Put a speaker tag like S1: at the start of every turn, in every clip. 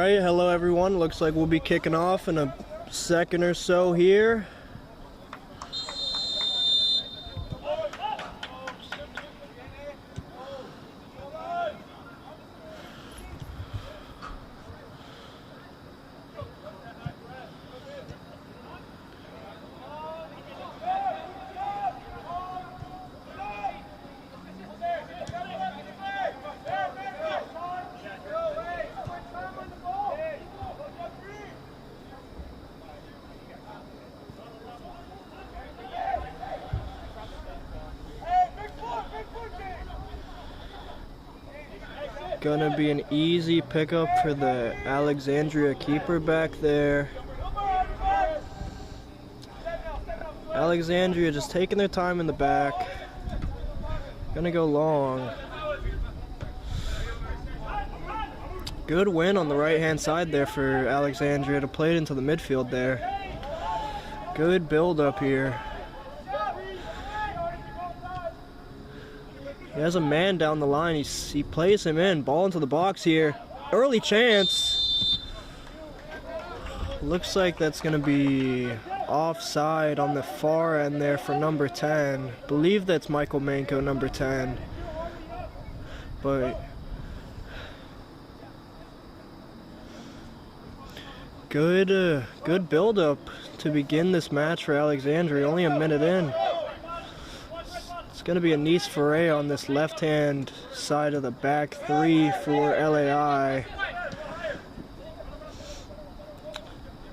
S1: Alright, hello everyone. Looks like we'll be kicking off in a second or so here. Gonna be an easy pickup for the Alexandria keeper back there. Alexandria just taking their time in the back. Gonna go long. Good win on the right hand side there for Alexandria to play it into the midfield there. Good build up here. He has a man down the line. He plays him in. Ball into the box here. Early chance. Looks like that's going to be offside on the far end there for number 10. Believe that's Michael Manko, number 10. But good build up to begin this match for Alexandria. Only a minute in. Going to be a Nice foray on this left-hand side of the back three for LAI.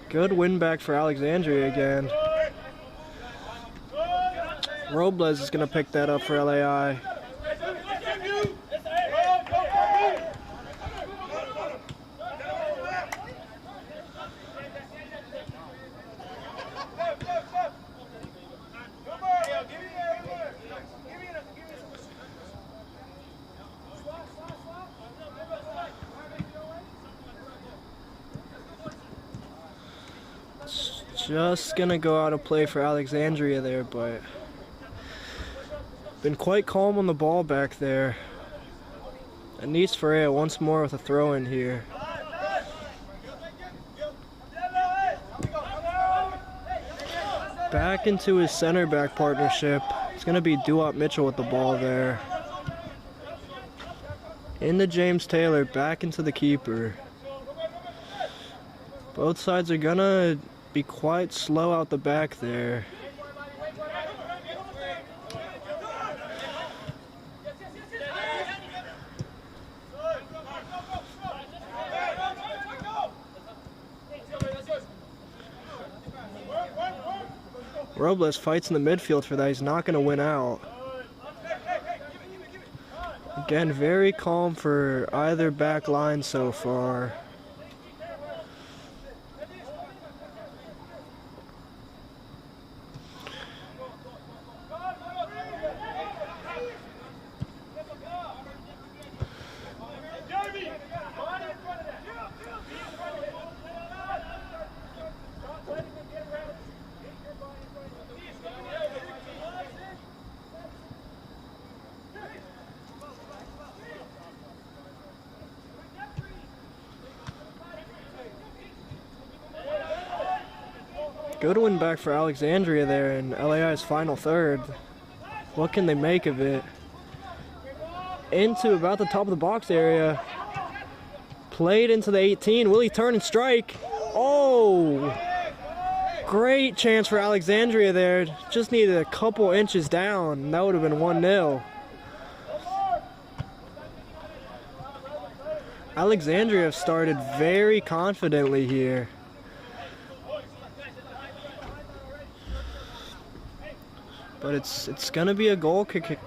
S1: Good win back for Alexandria again. Robles is going to pick that up for LAI. Just gonna go out of play for Alexandria there, but been quite calm on the ball back there. Anis Ferreira once more with a throw in here. Back into his center back partnership. It's gonna be Duop Mitchell with the ball there. Into James Taylor, back into the keeper. Both sides are gonna be quite slow out the back there. Robles fights in the midfield for that. He's not going to win out. Again, very calm for either back line so far. Good win back for Alexandria there in LAI's final third. What can they make of it? Into about the top of the box area. Played into the 18. Will he turn and strike? Oh! Great chance for Alexandria there. Just needed a couple inches down. That would have been 1-0. Alexandria have started very confidently here. But it's going to be a goal kick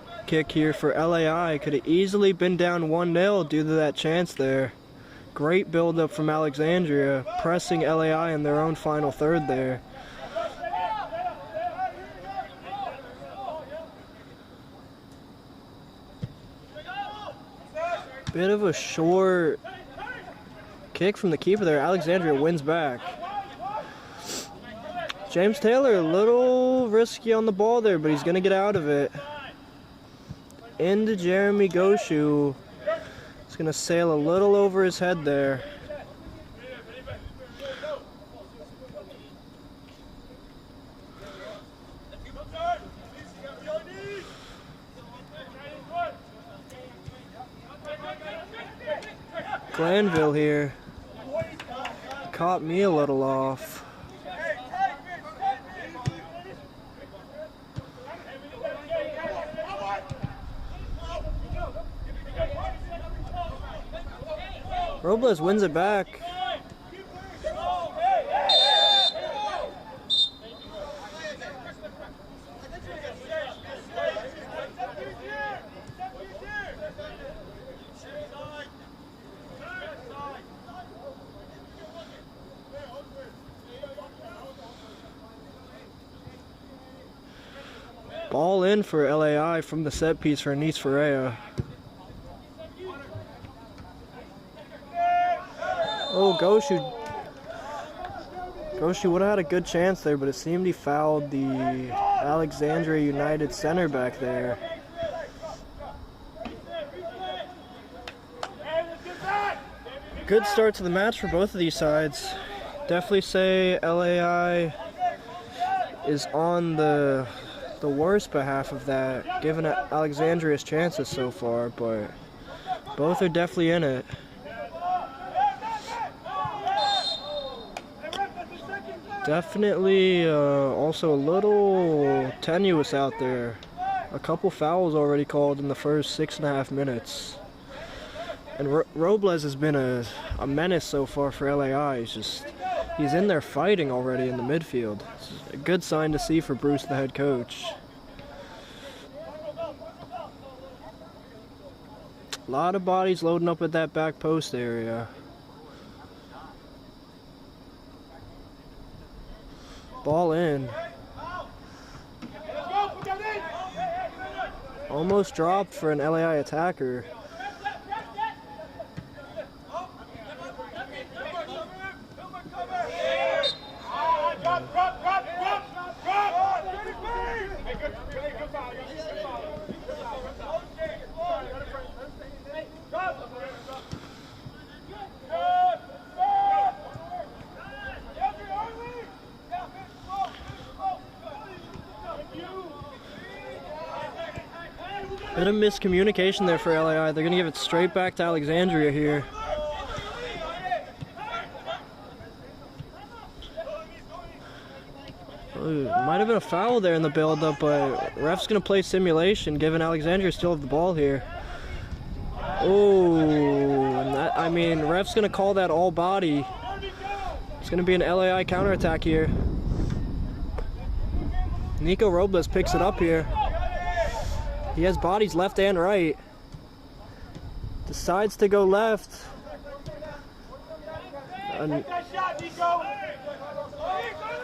S1: here for LAI. Could have easily been down 1-0 due to that chance there. Great build-up from Alexandria, pressing LAI in their own final third there. Bit of a short kick from the keeper there. Alexandria wins back. James Taylor, a little risky on the ball there, but he's going to get out of it. Into Jeremy Goshu. It's going to sail a little over his head there. Glanville here. Caught me a little off. Robles wins it back. Ball in for LAI from the set piece for Anis Ferreira. Oh, Goshu would have had a good chance there, but it seemed he fouled the Alexandria United center back there. Good start to the match for both of these sides. Definitely say LAI is on the worst behalf of that, given Alexandria's chances so far, but both are definitely in it. Definitely also a little tenuous out there. A couple fouls already called in the first 6.5 minutes. And Robles has been a menace so far for LAI. He's in there fighting already in the midfield. It's a good sign to see for Bruce, the head coach. A lot of bodies loading up at that back post area. Ball in. Almost dropped for an LAI attacker. Bit of miscommunication there for LAI. They're going to give it straight back to Alexandria here. Might have been a foul there in the build-up, but ref's going to play simulation, given Alexandria still have the ball here. Oh, and ref's going to call that all body. It's going to be an LAI counterattack here. Nico Robles picks it up here. He has bodies left and right. Decides to go left. And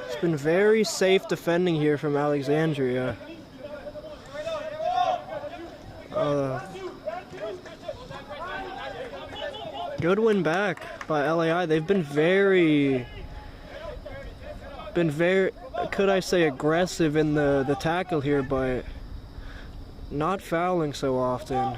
S1: it's been very safe defending here from Alexandria. Good win back by LAI. They've been very, could I say, aggressive in the tackle here, but not fouling so often.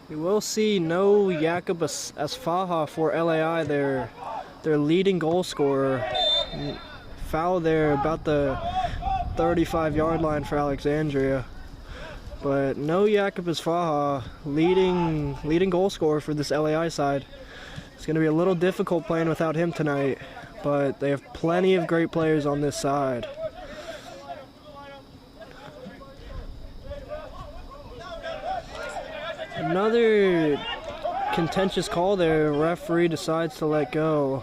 S1: You will see no Jakob Asfaha for LAI, their leading goal scorer. Foul there about the 35-yard line for Alexandria, but no Jakob Asfaha, leading goal scorer for this LAI side. It's going to be a little difficult playing without him tonight, but they have plenty of great players on this side. Another contentious call there. Referee decides to let go.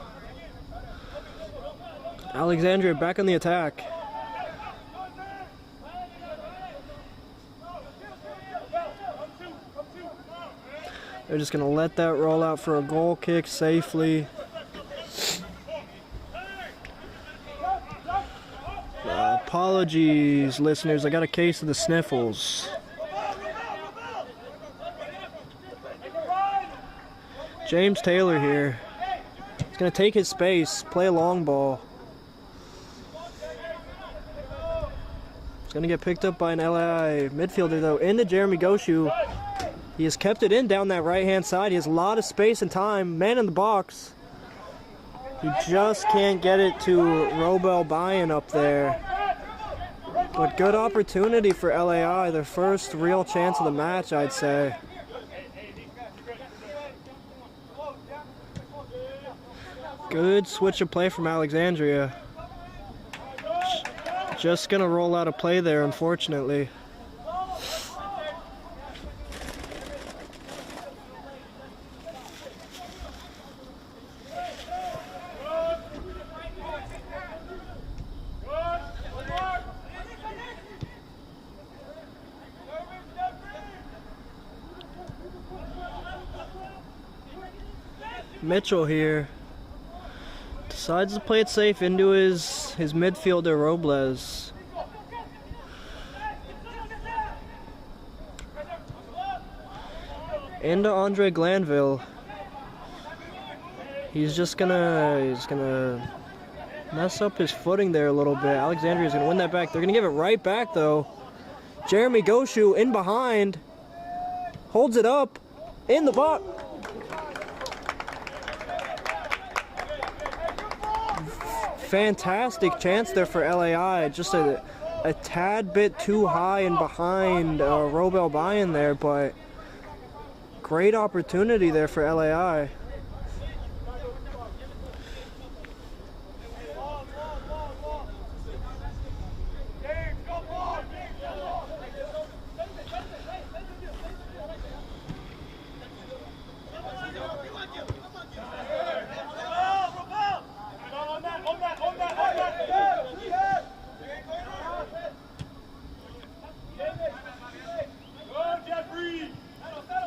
S1: Alexandria back on the attack. They're just going to let that roll out for a goal kick safely. Apologies, listeners. I got a case of the sniffles. James Taylor here. He's going to take his space, play a long ball. It's going to get picked up by an LAI midfielder, though, into Jeremy Goshu. He has kept it in down that right-hand side. He has a lot of space and time. Man in the box. He just can't get it to Robel Bayan up there. But good opportunity for LAI. Their first real chance of the match, I'd say. Good switch of play from Alexandria. Just gonna roll out a play there, unfortunately. Mitchell here decides to play it safe into his midfielder Robles. Into Andre Glanville. He's gonna mess up his footing there a little bit. Alexandria's gonna win that back. They're gonna give it right back though. Jeremy Goshu in behind. Holds it up in the box. Fantastic chance there for LAI. Just a tad bit too high and behind Robel Bayan there, but great opportunity there for LAI.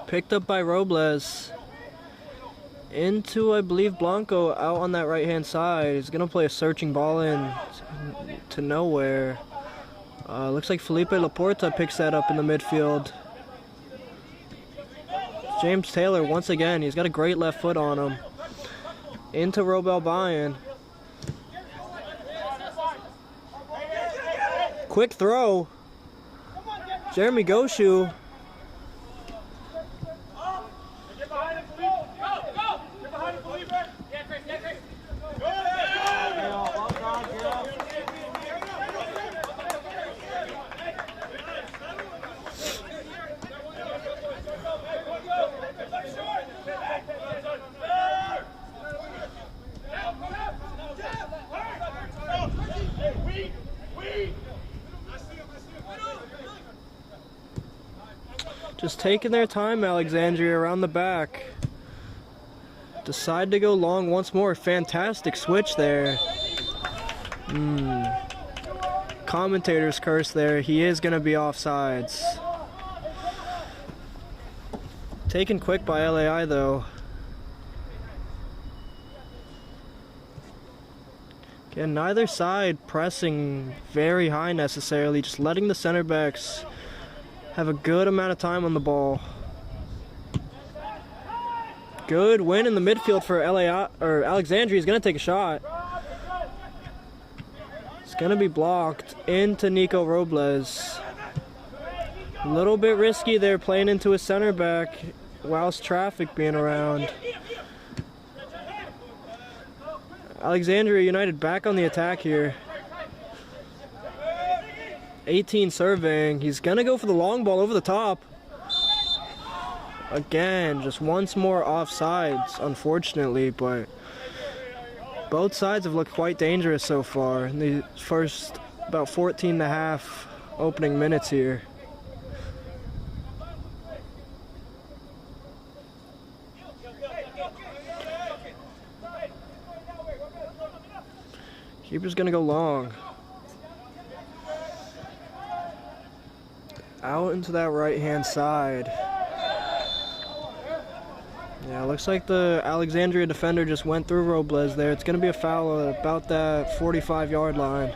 S1: Picked up by Robles. Into, I believe, Blanco out on that right-hand side. He's going to play a searching ball in to nowhere. Looks like Felipe Laporta picks that up in the midfield. James Taylor, once again, he's got a great left foot on him. Into Robel Bayan. Quick throw. Jeremy Goshu. Just taking their time, Alexandria, around the back. Decide to go long once more. Fantastic switch there. Commentator's curse there. He is going to be offsides. Taken quick by LAI, though. Again, neither side pressing very high necessarily. Just letting the center backs have a good amount of time on the ball. Good win in the midfield for LAI, or Alexandria is going to take a shot. It's going to be blocked into Nico Robles. A little bit risky there, playing into a center back whilst traffic being around. Alexandria United back on the attack here. 18 serving. He's gonna go for the long ball over the top. Again, just once more offsides, unfortunately, but both sides have looked quite dangerous so far in the first about 14 and a half opening minutes here. Keeper's gonna go long. Out into that right-hand side. Yeah, looks like the Alexandria defender just went through Robles there. It's going to be a foul at about that 45-yard line.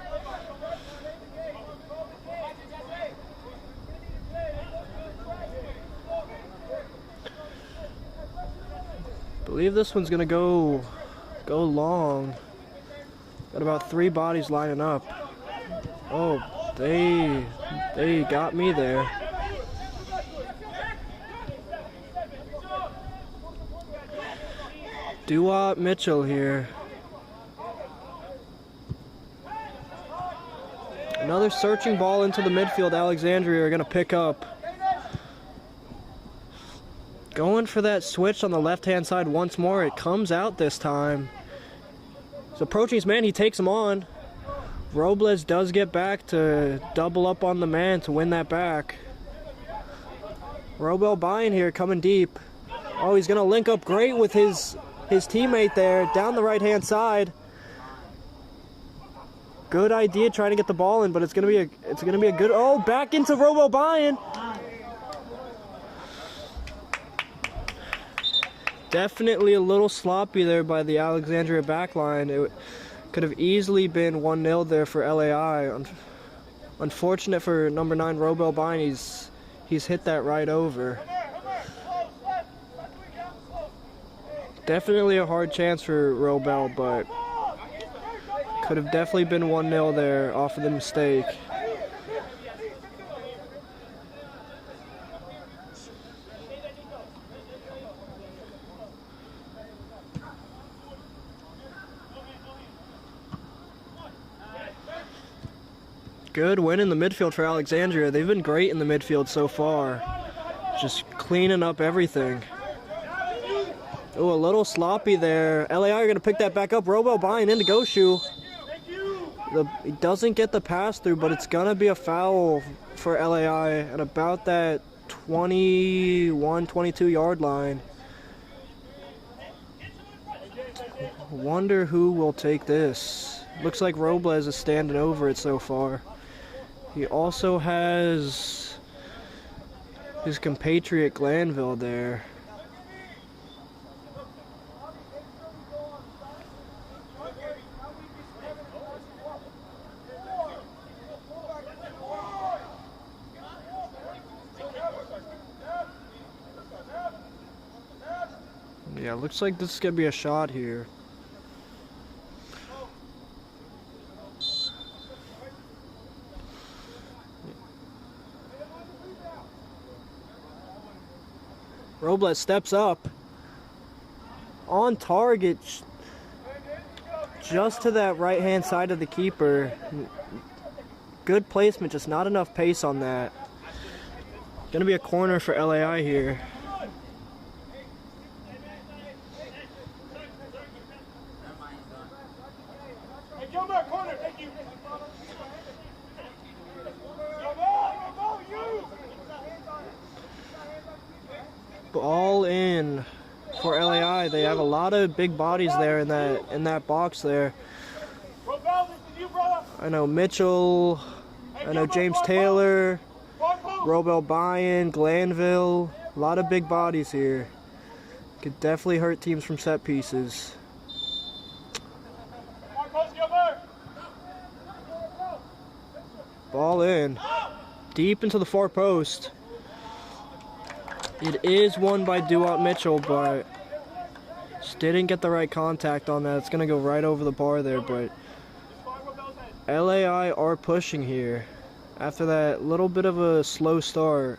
S1: I believe this one's going to go long. Got about 3 bodies lining up. Oh, they got me there. Duat Mitchell here. Another searching ball into the midfield. Alexandria are going to pick up. Going for that switch on the left-hand side once more. It comes out this time. He's approaching his man. He takes him on. Robles does get back to double up on the man to win that back. Robel buying here, coming deep. Oh, he's going to link up great with his teammate there down the right-hand side. Good idea trying to get the ball in, but it's gonna be a good. Oh, back into Robo buying. Definitely a little sloppy there by the Alexandria backline. It could have easily been 1-0 there for LAI. Unfortunate for number 9 Robel buying. He's hit that right over. Definitely a hard chance for Robel, but could have definitely been 1-0 there off of the mistake. Good win in the midfield for Alexandria. They've been great in the midfield so far. Just cleaning up everything. Oh, a little sloppy there. LAI are going to pick that back up. Robo buying into Goshu. He doesn't get the pass through, but it's going to be a foul for LAI at about that 21, 22 yard line. Wonder who will take this. Looks like Robles is standing over it so far. He also has his compatriot Glanville there. Yeah, looks like this is going to be a shot here. Robles steps up. On target. Just to that right-hand side of the keeper. Good placement, just not enough pace on that. Going to be a corner for LAI here. Ball in for LAI. They have a lot of big bodies there in that box there. I know Mitchell, I know James Taylor, Robel Byen, Glanville. A lot of big bodies here. Could definitely hurt teams from set pieces. Ball in. Deep into the far post. It is won by Duat Mitchell, but just didn't get the right contact on that. It's going to go right over the bar there, but LAI are pushing here after that little bit of a slow start.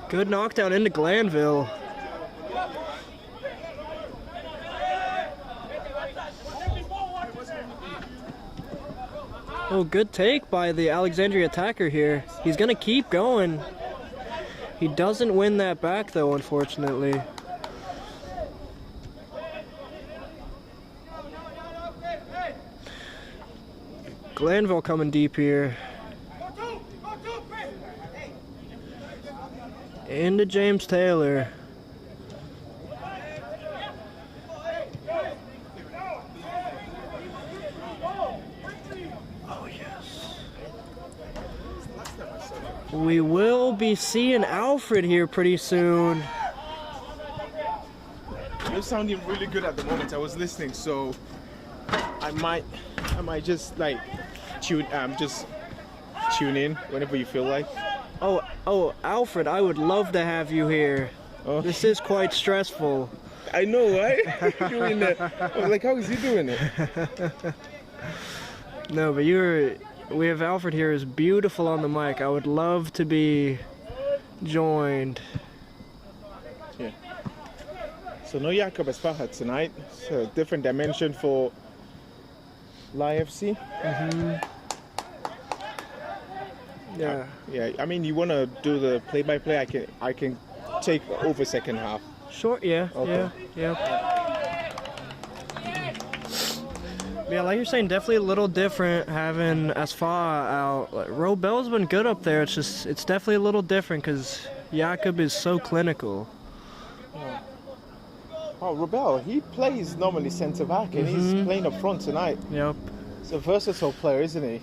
S1: Good knockdown into Glanville. Oh, good take by the Alexandria attacker here. He's going to keep going. He doesn't win that back, though, unfortunately. Glanville coming deep here. Into James Taylor. Oh, yes. We will be seeing Alfred here pretty soon.
S2: You're sounding really good at the moment. I was listening, so I might just like tune in whenever you feel like.
S1: Oh, Alfred, I would love to have you here.
S2: Oh.
S1: This is quite stressful.
S2: I know, right? How are you doing that? I was like, how is he doing it?
S1: No, but we have Alfred here who's beautiful on the mic. I would love to be joined.
S2: Yeah. So no Jakob Esfaha tonight. So a different dimension for LAI FC.
S1: Yeah.
S2: Yeah, I mean, you want to do the play-by-play? I can take over second half.
S1: Sure, yeah,
S2: Okay.
S1: yeah. Yeah, like you're saying, definitely a little different having Asfa out. Like, Robel's been good up there. It's definitely a little different because Jakob is so clinical.
S2: Oh, Robel, he plays normally centre back and he's playing up front tonight.
S1: Yep.
S2: He's a versatile player, isn't he?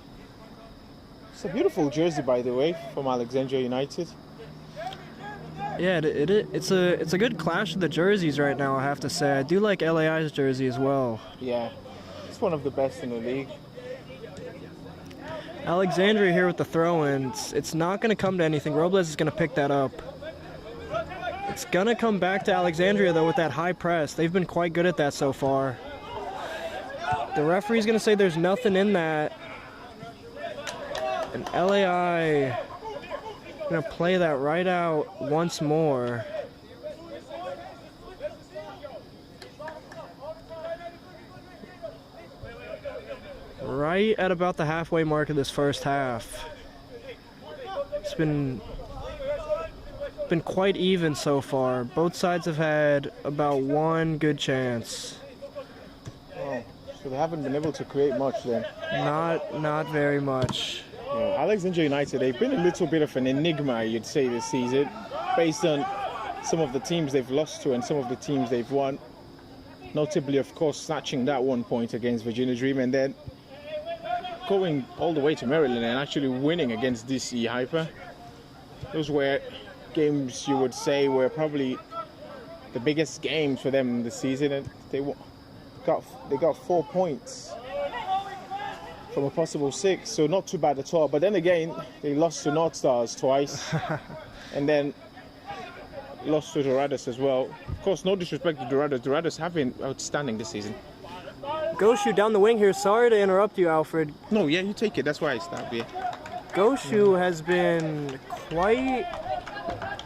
S2: It's a beautiful jersey, by the way, from Alexandria United.
S1: Yeah, it's a good clash of the jerseys right now, I have to say. I do like LAI's jersey as well.
S2: Yeah, it's one of the best in the league.
S1: Alexandria here with the throw-in. It's not going to come to anything. Robles is going to pick that up. It's going to come back to Alexandria, though, with that high press. They've been quite good at that so far. The referee's going to say there's nothing in that. And LAI going to play that right out once more. Right at about the halfway mark of this first half. It's been quite even so far. Both sides have had about one good chance.
S2: Oh, so they haven't been able to create much then.
S1: Not very much.
S2: Yeah, Alexandria United, they've been a little bit of an enigma, you'd say, this season, based on some of the teams they've lost to and some of the teams they've won. Notably, of course, snatching that 1 point against Virginia Dream and then going all the way to Maryland and actually winning against DC Hyper. Those were games you would say were probably the biggest games for them this season, and they got 4 points from a possible 6, so not too bad at all. But then again, they lost to North Stars twice and then lost to Dorados as well. Of course, no disrespect to Dorados. Dorados have been outstanding this season.
S1: Goshu down the wing here. Sorry to interrupt you, Alfred.
S2: No, yeah, you take it. That's why I stopped here.
S1: Goshu has been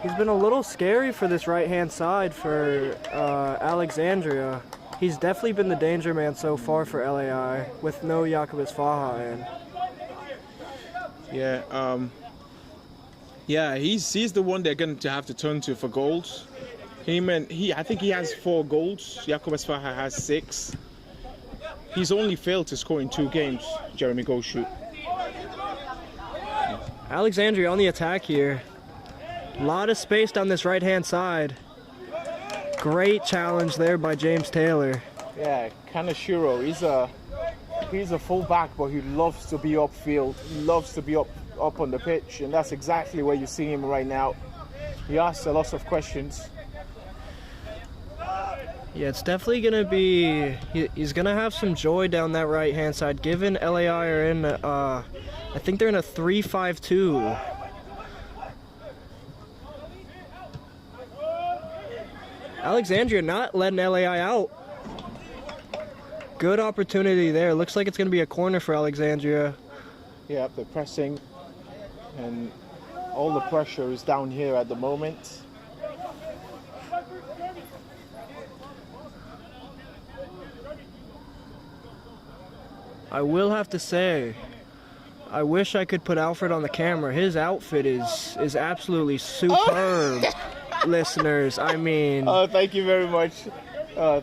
S1: he's been a little scary for this right-hand side for Alexandria. He's definitely been the danger man so far for LAI with no Jakob Faha in.
S2: Yeah, he's the one they're going to have to turn to for goals. I think he has 4 goals. Jakob Faha has 6. He's only failed to score in 2 games, Jeremy Goshu.
S1: Alexandria on the attack here. A lot of space down this right-hand side. Great challenge there by James Taylor.
S2: Yeah, Kanashiro, he's a full-back, but he loves to be upfield. He loves to be up on the pitch, and that's exactly where you see him right now. He asks a lot of questions.
S1: Yeah, it's definitely going to be... He's going to have some joy down that right-hand side, given LAI are in... I think they're in a 3-5-2. Alexandria not letting LAI out. Good opportunity there. Looks like it's going to be a corner for Alexandria.
S2: Yeah, they're pressing, and all the pressure is down here at the moment.
S1: I will have to say, I wish I could put Alfred on the camera. His outfit is absolutely superb, listeners. I mean...
S2: Oh, thank you very much.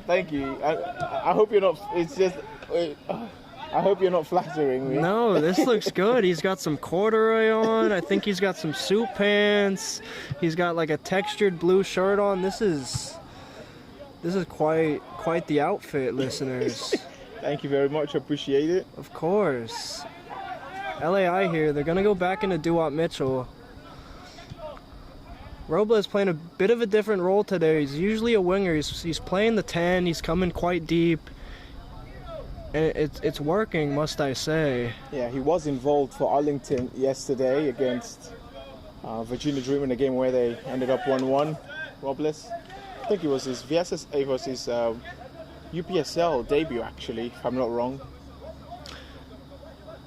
S2: Thank you. I hope you're not... It's just... I hope you're not flattering me.
S1: No, this looks good. He's got some corduroy on. I think he's got some suit pants. He's got like a textured blue shirt on. This is quite the outfit, listeners.
S2: Thank you very much. Appreciate it.
S1: Of course. LAI here. They're going to go back into Duwop Mitchell. Robles playing a bit of a different role today. He's usually a winger. He's playing the 10. He's coming quite deep. And it's working, must I say.
S2: Yeah, he was involved for Arlington yesterday against Virginia Dream in a game where they ended up 1-1. Robles. I think it was his VSSL versus UPSL debut, actually, if I'm not wrong.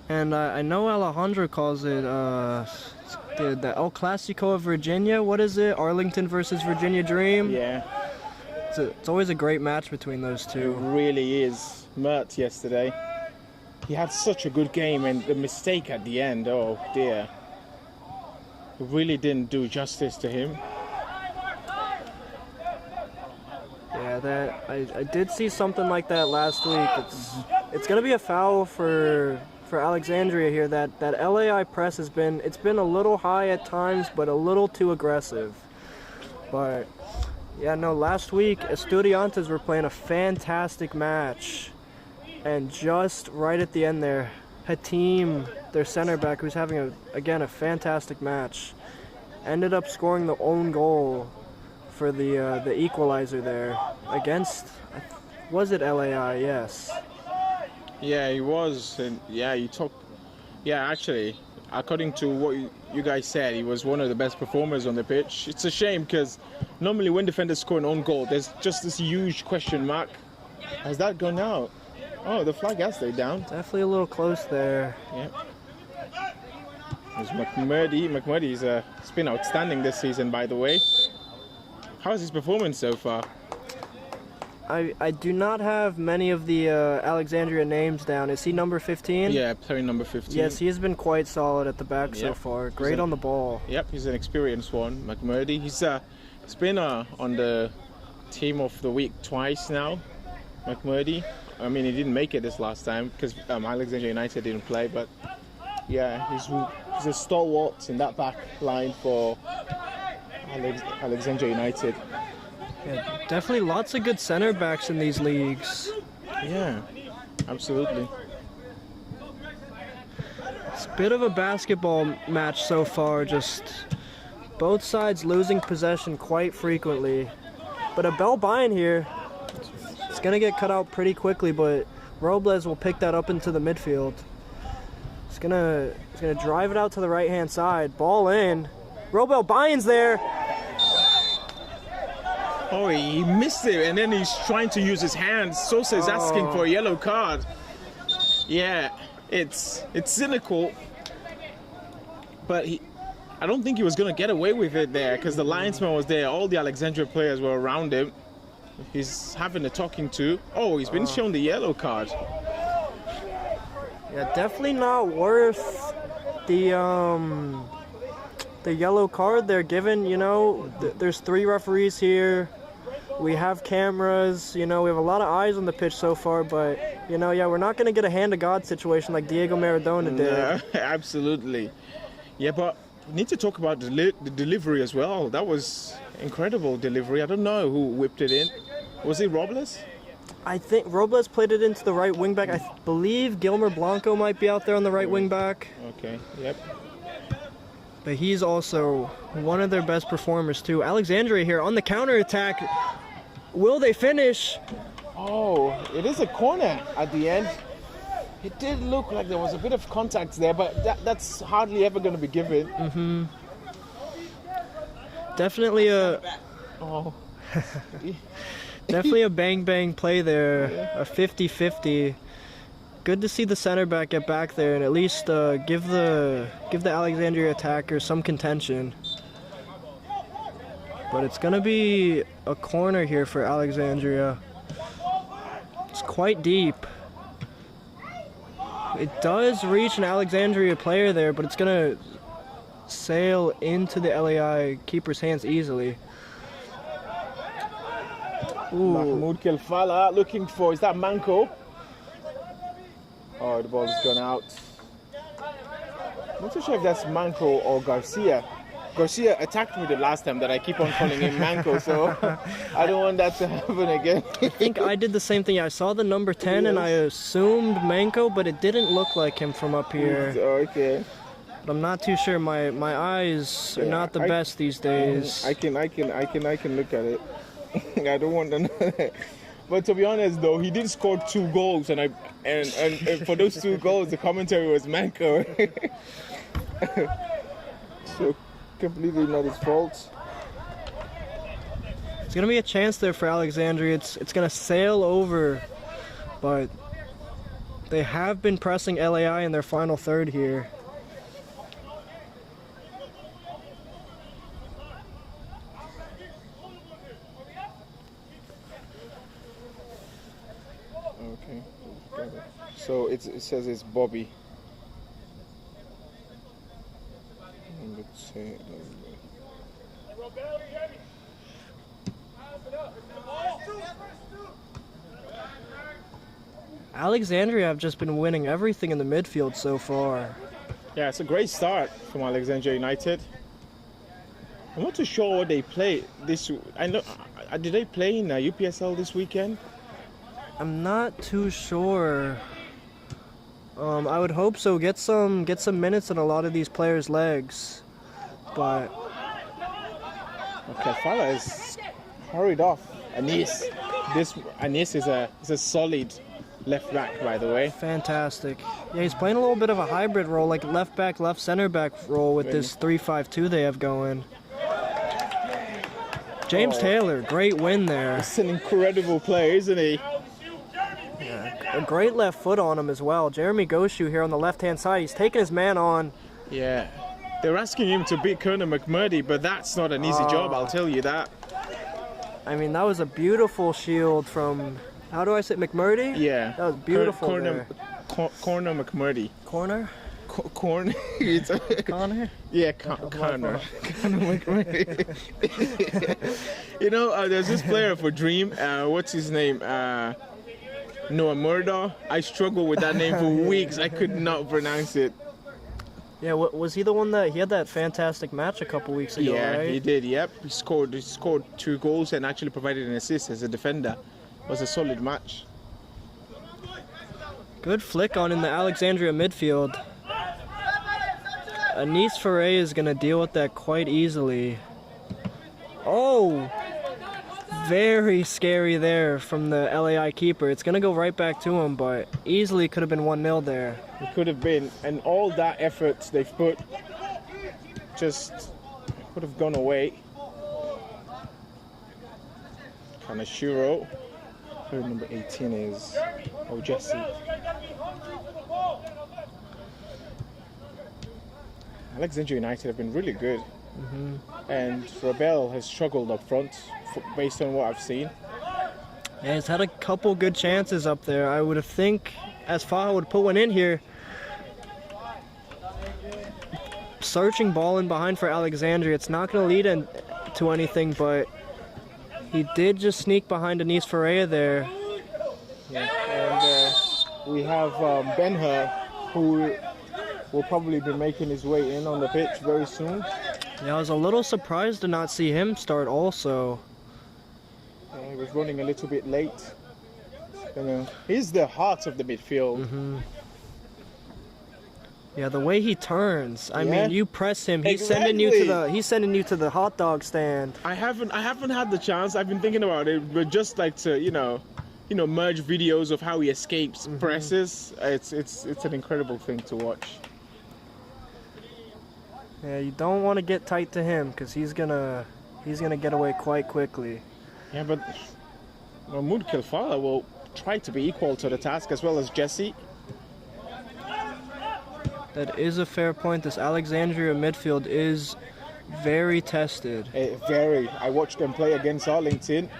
S1: And I know Alejandro calls it the El Clasico of Virginia. What is it? Arlington versus Virginia Dream?
S2: Yeah,
S1: It's always a great match between those
S2: it
S1: two.
S2: really is. Mert yesterday, he had such a good game, and the mistake at the end, oh dear. It really didn't do justice to him.
S1: Yeah, I did see something like that last week. It's gonna be a foul for Alexandria here. That LAI press it's been a little high at times, but a little too aggressive. But yeah, no, last week Estudiantes were playing a fantastic match, and just right at the end there, Hatim, their center back, who's having a fantastic match, ended up scoring the own goal for the equalizer there against, was it LAI? Yes.
S2: Yeah, he was, and actually, according to what you guys said, he was one of the best performers on the pitch. It's a shame because normally when defenders score an own goal, there's just this huge question mark. Has that gone out? Oh, the flag has stayed down.
S1: Definitely a little close there.
S2: Yeah. There's McMurdy. McMurdy's been outstanding this season, by the way. How's his performance so far?
S1: I do not have many of the Alexandria names down. Is he number 15?
S2: Yeah, playing number 15.
S1: Yes, he has been quite solid at the back so far. Great on the ball.
S2: Yep, he's an experienced one, McMurdy. He's been on the team of the week twice now, McMurdy. I mean, he didn't make it this last time because Alexandria United didn't play, but yeah, he's a stalwart in that back line for Alexandria United.
S1: Yeah, definitely lots of good center backs in these leagues.
S2: Yeah, absolutely.
S1: It's a bit of a basketball match so far, just both sides losing possession quite frequently. But a bell behind here, it's going to get cut out pretty quickly, but Robles will pick that up into the midfield. He's gonna drive it out to the right-hand side. Ball in. Robel Bynes there.
S2: Oh, he missed it, and then he's trying to use his hands. Sosa is asking for a yellow card. Yeah, it's cynical, but I don't think he was going to get away with it there because the linesman was there. All the Alexandria players were around him. He's having a talking to. Oh, he's been shown the yellow card.
S1: Yeah, definitely not worth the yellow card they're given. You know, there's 3 referees here. We have cameras, you know, we have a lot of eyes on the pitch so far, but, you know, yeah, we're not going to get a hand of God situation like Diego Maradona did.
S2: No, absolutely. Yeah, but we need to talk about the delivery as well. That was incredible delivery. I don't know who whipped it in. Was it Robles?
S1: I think Robles played it into the right wing back. I believe Gilmer Blanco might be out there on the right wing back.
S2: Okay, yep.
S1: But he's also one of their best performers too. Alexandria here on the counter attack. Will they finish?
S2: Oh, it is a corner at the end. It did look like there was a bit of contact there, but that's hardly ever going to be given.
S1: Mm-hmm. Definitely a...
S2: Oh.
S1: Definitely a bang-bang play there, a 50-50. Good to see the center back get back there and at least give the Alexandria attacker some contention. But it's going to be a corner here for Alexandria. It's quite deep. It does reach an Alexandria player there, but it's going to sail into the LAI keeper's hands easily. Ooh.
S2: Mahmoud Kelfala looking for, is that Manco? Oh, the ball's gone out. I'm not too sure if that's Manco or Garcia. Garcia attacked me the last time that I keep on calling him Manco, so I don't want that to happen again.
S1: I think I did the same thing. I saw the number 10 and I assumed Manco, but it didn't look like him from up here.
S2: Okay.
S1: But I'm not too sure. My eyes are not the best these days.
S2: I can look at it. I don't want to know. But to be honest, though, he did score 2 goals, and for those 2 goals, the commentary was Manco. So Completely not his fault.
S1: It's gonna be a chance there for Alexandria. It's gonna sail over, but they have been pressing LAI in their final third here.
S2: Okay. So it says it's Bobby. Let's say.
S1: Alexandria have just been winning everything in the midfield so far.
S2: Yeah, it's a great start from Alexandria United. I'm not too sure what they play this. I know. Did they play in UPSL this weekend?
S1: I'm not too sure. I would hope so. Get some minutes on a lot of these players' legs, but
S2: Okay, Fala is hurried off. Anis. Anis is a solid left back, by the way.
S1: fantastic. Yeah, he's playing a little bit of a hybrid role, like left back, left center back role with this 3-5-2 they have going. James Taylor, great win there.
S2: It's an incredible player, isn't he?
S1: A great left foot on him as well. Jeremy Goshu here on the left-hand side. He's taking his man on.
S2: Yeah. They're asking him to beat Conor McMurdy, but that's not an easy job, I'll tell you that.
S1: I mean, that was a beautiful shield from, how do I say, McMurdy?
S2: Yeah.
S1: That was beautiful
S2: Conor McMurdy.
S1: Corner?
S2: Corner?
S1: Connor?
S2: Yeah, Conor. Conor McMurdy. You know, there's this player for Dream. What's his name? Noah Murdoch. I struggled with that name for weeks. I could not pronounce it.
S1: Yeah, was he the one that, he had that fantastic match a couple weeks ago,
S2: Yeah,
S1: right?
S2: he did, yep. He scored 2 goals and actually provided an assist as a defender. It was a solid match.
S1: Good flick on in the Alexandria midfield. Anis Foray is going to deal with that quite easily. Oh! Very scary there from the LAI keeper. It's going to go right back to him, but easily could have been 1-0 there.
S2: It could have been, and all that effort they've put just could have gone away. Kanashiro. Who number 18 is? Oh, Jesse. Alexandria United have been really good. And Rebel has struggled up front based on what I've seen.
S1: Yeah, he's had a couple good chances up there. I would have think as Faha would put one in here. Searching ball in behind for Alexandria. It's not going to lead to anything, but he did just sneak behind Anis Ferreira there.
S2: Yeah. And we have Ben-Hur, who will probably be making his way in on the pitch very soon.
S1: Yeah, I was a little surprised to not see him start also.
S2: He was running a little bit late. You know, he's the heart of the midfield.
S1: Yeah, the way he turns. I
S2: Yeah.
S1: mean, you press him, he's
S2: Exactly.
S1: sending you to the hot dog stand.
S2: I haven't had the chance. I've been thinking about it, but just like to merge videos of how he escapes presses. It's an incredible thing to watch.
S1: Yeah, you don't want to get tight to him because he's gonna get away quite quickly.
S2: Yeah, but Mahmoud Kilfala will try to be equal to the task as well as Jesse.
S1: That is a fair point. This Alexandria midfield is very tested.
S2: I watched them play against Arlington.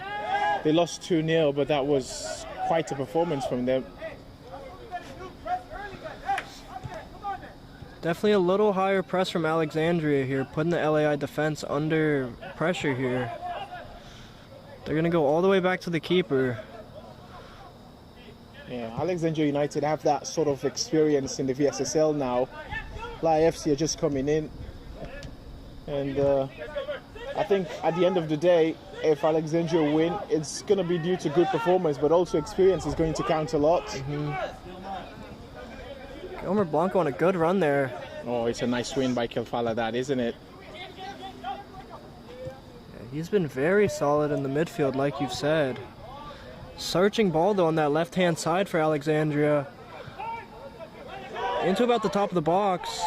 S2: They lost 2-0, but that was quite a performance from them.
S1: Definitely a little higher press from Alexandria here, putting the LAI defense under pressure here. They're going to go all the way back to the keeper.
S2: Yeah, Alexandria United have that sort of experience in the VSSL now. LAI FC are just coming in. And I think at the end of the day, if Alexandria win, it's going to be due to good performance, but also experience is going to count a lot.
S1: Omer Blanco on a good run there.
S2: Oh, it's a nice win by Kilfala, that, isn't it?
S1: Yeah, he's been very solid in the midfield, like you've said. Searching ball, though, on that left-hand side for Alexandria. Into about the top of the box.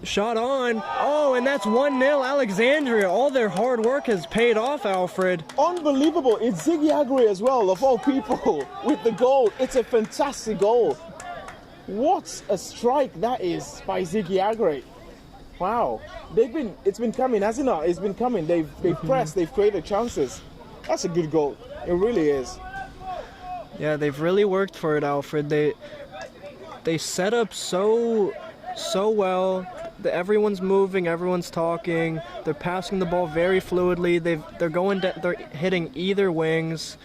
S1: Shot on. Oh, and that's 1-0 Alexandria. All their hard work has paid off, Alfred.
S2: Unbelievable. It's Ziggy Agri as well, of all people, with the goal. It's a fantastic goal. What a strike that is by Ziggy Agri. Wow. It's been coming, hasn't it? It's been coming. They've pressed, they've created chances. That's a good goal. It really is.
S1: Yeah, they've really worked for it, Alfred. They set up so well. Everyone's moving, everyone's talking. They're passing the ball very fluidly. They're hitting either wings.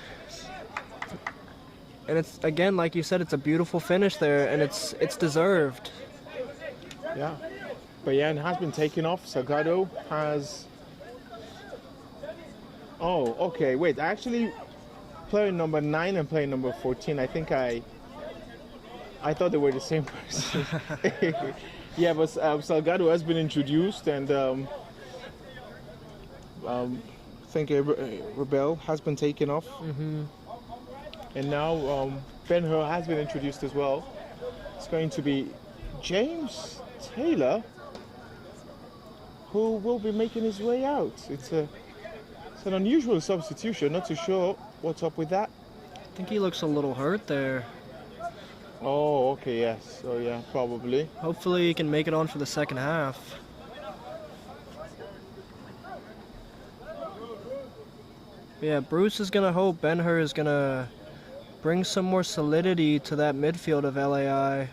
S1: And it's, again, like you said, it's a beautiful finish there, and it's deserved.
S2: Yeah. But yeah, it has been taken off. Salgado has... Oh, okay. Wait, actually, player number 9 and player number 14, I think I thought they were the same person. Yeah, but Salgado has been introduced, and I think Rebel has been taken off.
S1: Mm-hmm.
S2: And now Ben-Hur has been introduced as well. It's going to be James Taylor who will be making his way out. It's an unusual substitution, not too sure what's up with that.
S1: I think he looks a little hurt there.
S2: Oh, okay, yes. So yeah, probably.
S1: Hopefully he can make it on for the second half. Yeah, Bruce is going to hope Ben-Hur is going to bring some more solidity to that midfield of LAI.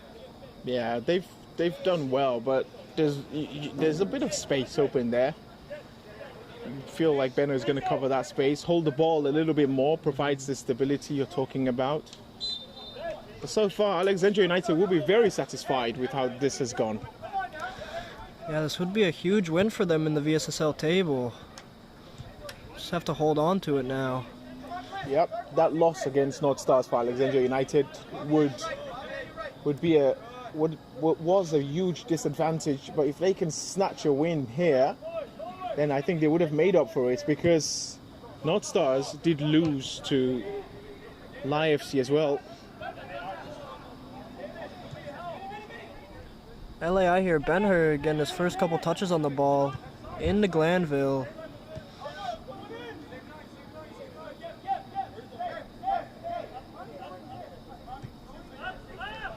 S2: Yeah, they've done well, but there's a bit of space open there. I feel like Ben-Hur is going to cover that space, hold the ball a little bit more, provides the stability you're talking about. But so far, Alexandria United will be very satisfied with how this has gone.
S1: Yeah, this would be a huge win for them in the VSSL table. Just have to hold on to it now.
S2: Yep, that loss against North Stars for Alexandria United was a huge disadvantage. But if they can snatch a win here, then I think they would have made up for it, because North Stars did lose to LAI FC as well.
S1: LAI here, Ben-Hur getting his first couple touches on the ball into Glanville.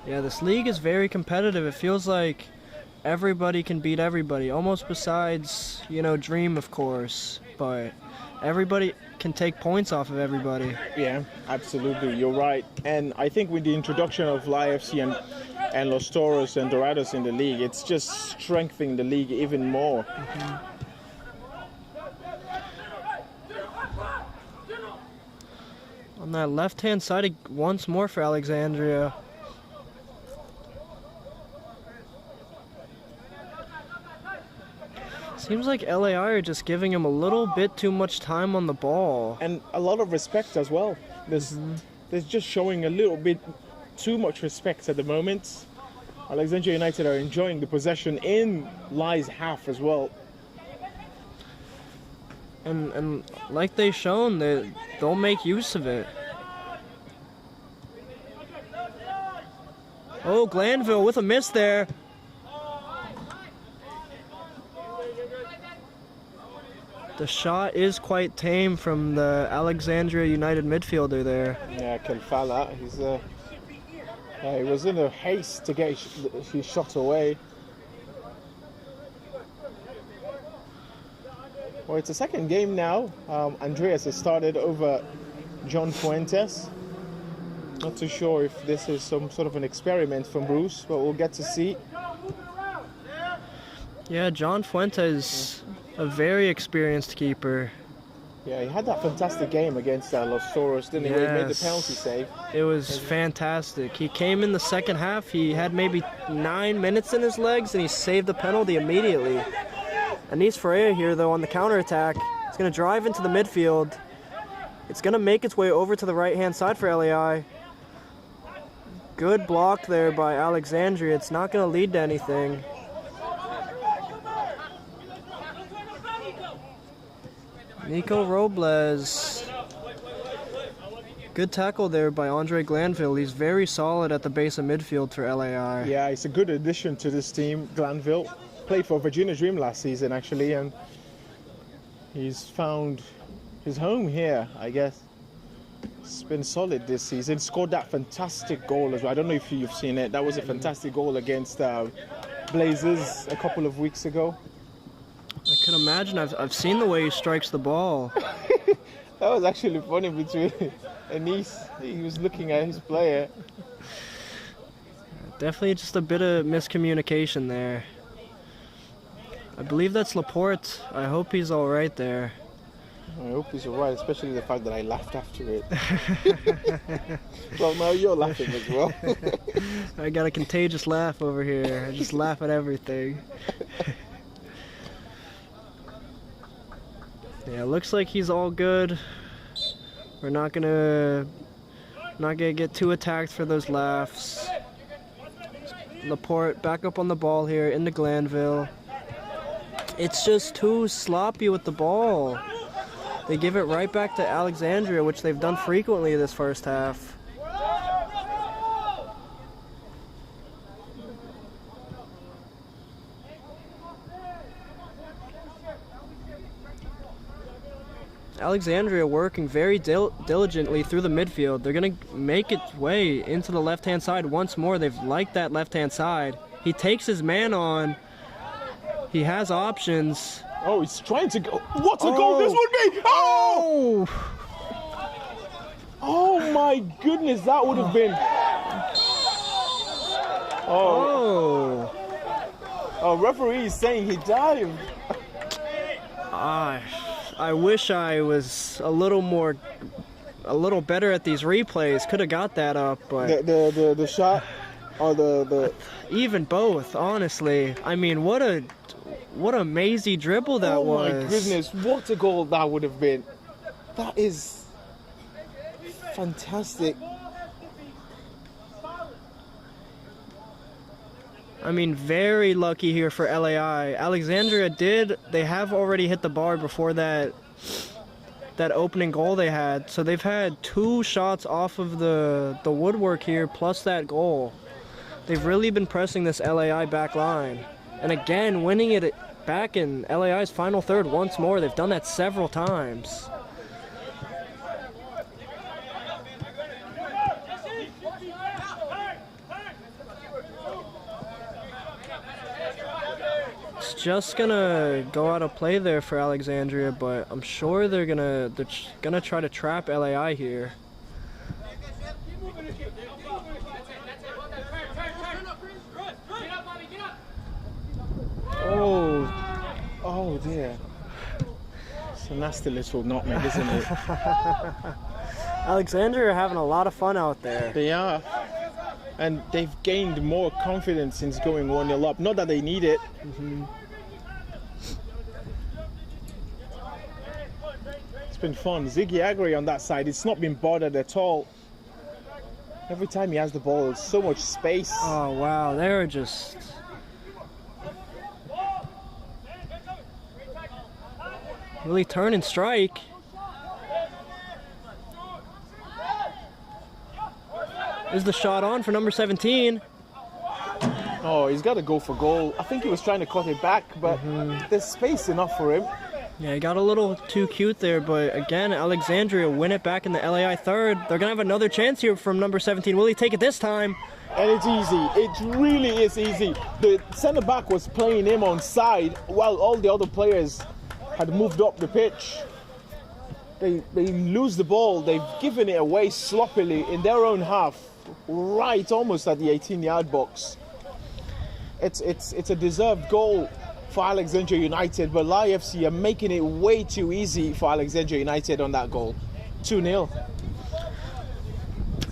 S1: Yeah, this league is very competitive. It feels like everybody can beat everybody, almost besides, Dream, of course, but everybody can take points off of everybody.
S2: Yeah, absolutely, you're right. And I think with the introduction of LAI FC and Los Toros and Dorados in the league, it's just strengthening the league even more.
S1: Mm-hmm. On that left-hand side once more for Alexandria. Seems like LAI are just giving him a little bit too much time on the ball.
S2: And a lot of respect as well. There's just showing a little bit too much respect at the moment. Alexandria United are enjoying the possession in LAI's half as well.
S1: And like they've shown, they'll make use of it. Oh, Glanville with a miss there. The shot is quite tame from the Alexandria United midfielder there.
S2: Yeah, Kelfala, he was in a haste to get his shot away. Well, it's the second game now. Andreas has started over John Fuentes. Not too sure if this is some sort of an experiment from Bruce, but we'll get to see.
S1: Yeah, John Fuentes, a very experienced keeper.
S2: Yeah, he had that fantastic game against Los Toros, didn't he? He made the penalty save.
S1: It was fantastic. He came in the second half, he had maybe 9 minutes in his legs, and he saved the penalty immediately. Anis Ferreira here, though, on the counterattack. It's going to drive into the midfield. It's going to make its way over to the right-hand side for LAI. Good block there by Alexandria. It's not going to lead to anything. Nico Robles. Good tackle there by Andre Glanville. He's very solid at the base of midfield for LAI.
S2: Yeah, it's a good addition to this team, Glanville. played for Virginia Dream last season, actually, and he's found his home here, I guess. It's been solid this season. Scored that fantastic goal as well. I don't know if you've seen it. That was a fantastic goal against Blazers a couple of weeks ago.
S1: I can imagine. I've seen the way he strikes the ball.
S2: That was actually funny between Anis. He was looking at his player.
S1: Definitely just a bit of miscommunication there. I believe that's Laporte. I hope he's all right there.
S2: I hope he's all right, especially the fact that I laughed after it. Well, now you're laughing as well.
S1: I got a contagious laugh over here. I just laugh at everything. Yeah, looks like he's all good. We're not gonna get too attacked for those laughs. Laporte back up on the ball here into Glanville. It's just too sloppy with the ball. They give it right back to Alexandria, which they've done frequently this first half. Alexandria working very diligently through the midfield. They're going to make its way into the left-hand side once more. They've liked that left-hand side. He takes his man on. He has options.
S2: Oh, he's trying to go. What a goal this would be! Oh! Oh my goodness, that would have been. Oh. Oh, referee is saying he dived.
S1: I wish I was a little better at these replays. Could have got that up, but
S2: the shot or the
S1: even both, honestly. I mean, what a mazy dribble that was.
S2: Oh my goodness, what a goal that would have been. That is fantastic.
S1: I mean, very lucky here for LAI. Alexandria they have already hit the bar before that opening goal they had. So they've had 2 shots off of the woodwork here, plus that goal. They've really been pressing this LAI back line. And again, winning it back in LAI's final third once more. They've done that several times. It's just gonna go out of play there for Alexandria, but I'm sure they're gonna try to trap LAI here.
S2: Oh dear. It's a nasty little nutmeg, isn't it?
S1: Alexandria are having a lot of fun out there.
S2: They are. And they've gained more confidence since going 1-0 up. Not that they need it. It's been fun. Ziggy Agri on that side, it's not been bothered at all. Every time he has the ball, there's so much space.
S1: Oh, wow. They're just... really turn and strike. Is the shot on for number 17?
S2: Oh, he's got to go for goal. I think he was trying to cut it back, but there's space enough for him.
S1: Yeah, he got a little too cute there, but again, Alexandria win it back in the LAI third. They're going to have another chance here from number 17. Will he take it this time?
S2: And it's easy. It really is easy. The centre-back was playing him on side while all the other players had moved up the pitch. They lose the ball. They've given it away sloppily in their own half, right almost at the 18-yard box. It's a deserved goal for Alexandria United, but LAI FC are making it way too easy for Alexandria United on that goal. 2-0.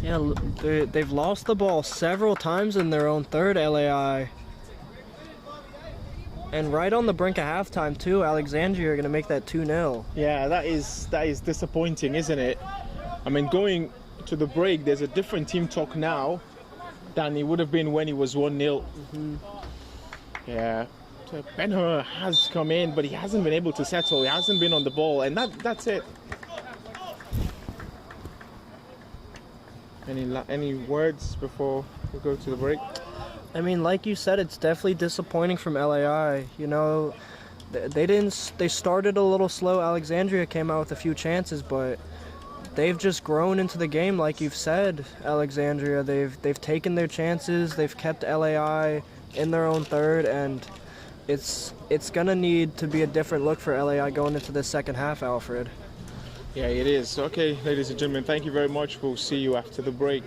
S1: Yeah, they've lost the ball several times in their own third, LAI. And right on the brink of halftime, too, Alexandria are going to make that 2-0.
S2: Yeah, that is disappointing, isn't it? I mean, going to the break, there's a different team talk now than it would have been when it was 1-0. Yeah. So Ben-Hur has come in, but he hasn't been able to settle. He hasn't been on the ball, and that's it. Any words before we go to the break?
S1: I mean, like you said, it's definitely disappointing from LAI. You know, they didn't. They started a little slow. Alexandria came out with a few chances, but they've just grown into the game, like you've said. Alexandria, they've taken their chances. They've kept LAI in their own third, and it's gonna need to be a different look for LAI going into the second half, Alfred.
S2: Yeah, it is. Okay, ladies and gentlemen, thank you very much. We'll see you after the break.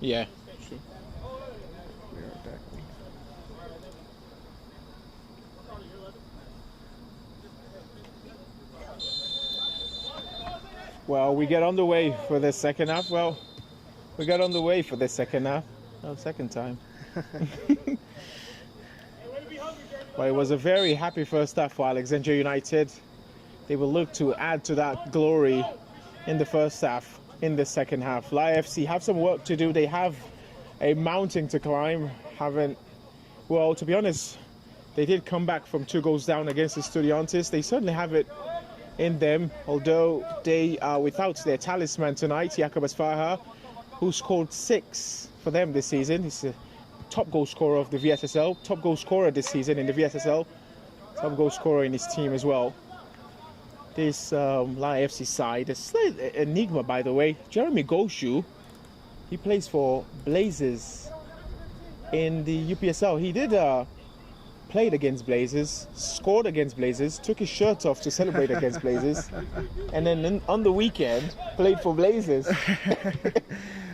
S2: Yeah.
S1: Be right back.
S2: Well, we get on the way for the second half. Well, we got on the way for the second half. No, second time. But it was a very happy first half for Alexandria United. They will look to add to that glory in the first half, in the second half. LAI FC have some work to do. They have a mountain to climb. Well, to be honest, they did come back from 2 goals down against the Estudiantes. They certainly have it in them, although they are without their talisman tonight, Jacob Asfaha, who scored 6 for them this season. He's the top goal scorer of the VSSL, top goal scorer this season in the VSSL, top goal scorer in his team as well. This LAI FC side, a slight enigma by the way, Jeremy Goshu, he plays for Blazers in the UPSL. He did played against Blazers, scored against Blazers, took his shirt off to celebrate against Blazers, and then on the weekend played for Blazers.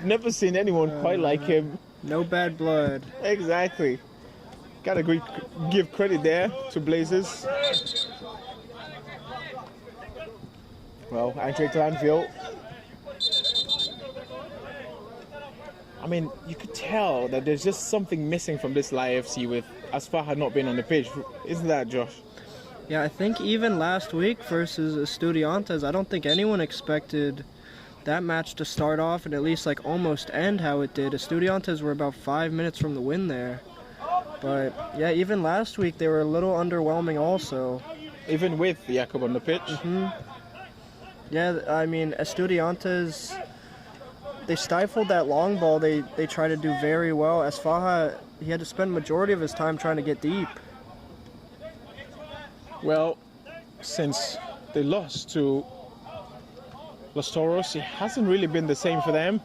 S2: Never seen anyone quite like him.
S1: No bad blood.
S2: Exactly. Gotta give credit there to Blazers. Well, Andre Glanville. I mean, you could tell that there's just something missing from this LAI FC with Asfaha not being on the pitch. Isn't that, Josh?
S1: Yeah, I think even last week versus Estudiantes, I don't think anyone expected that match to start off and at least like almost end how it did. Estudiantes were about 5 minutes from the win there. But yeah, even last week they were a little underwhelming also.
S2: Even with Jakob on the pitch?
S1: Yeah, I mean, Estudiantes, they stifled that long ball. They tried to do very well. Asfaha, he had to spend majority of his time trying to get deep.
S2: Well, since they lost to Los Toros, it hasn't really been the same for them.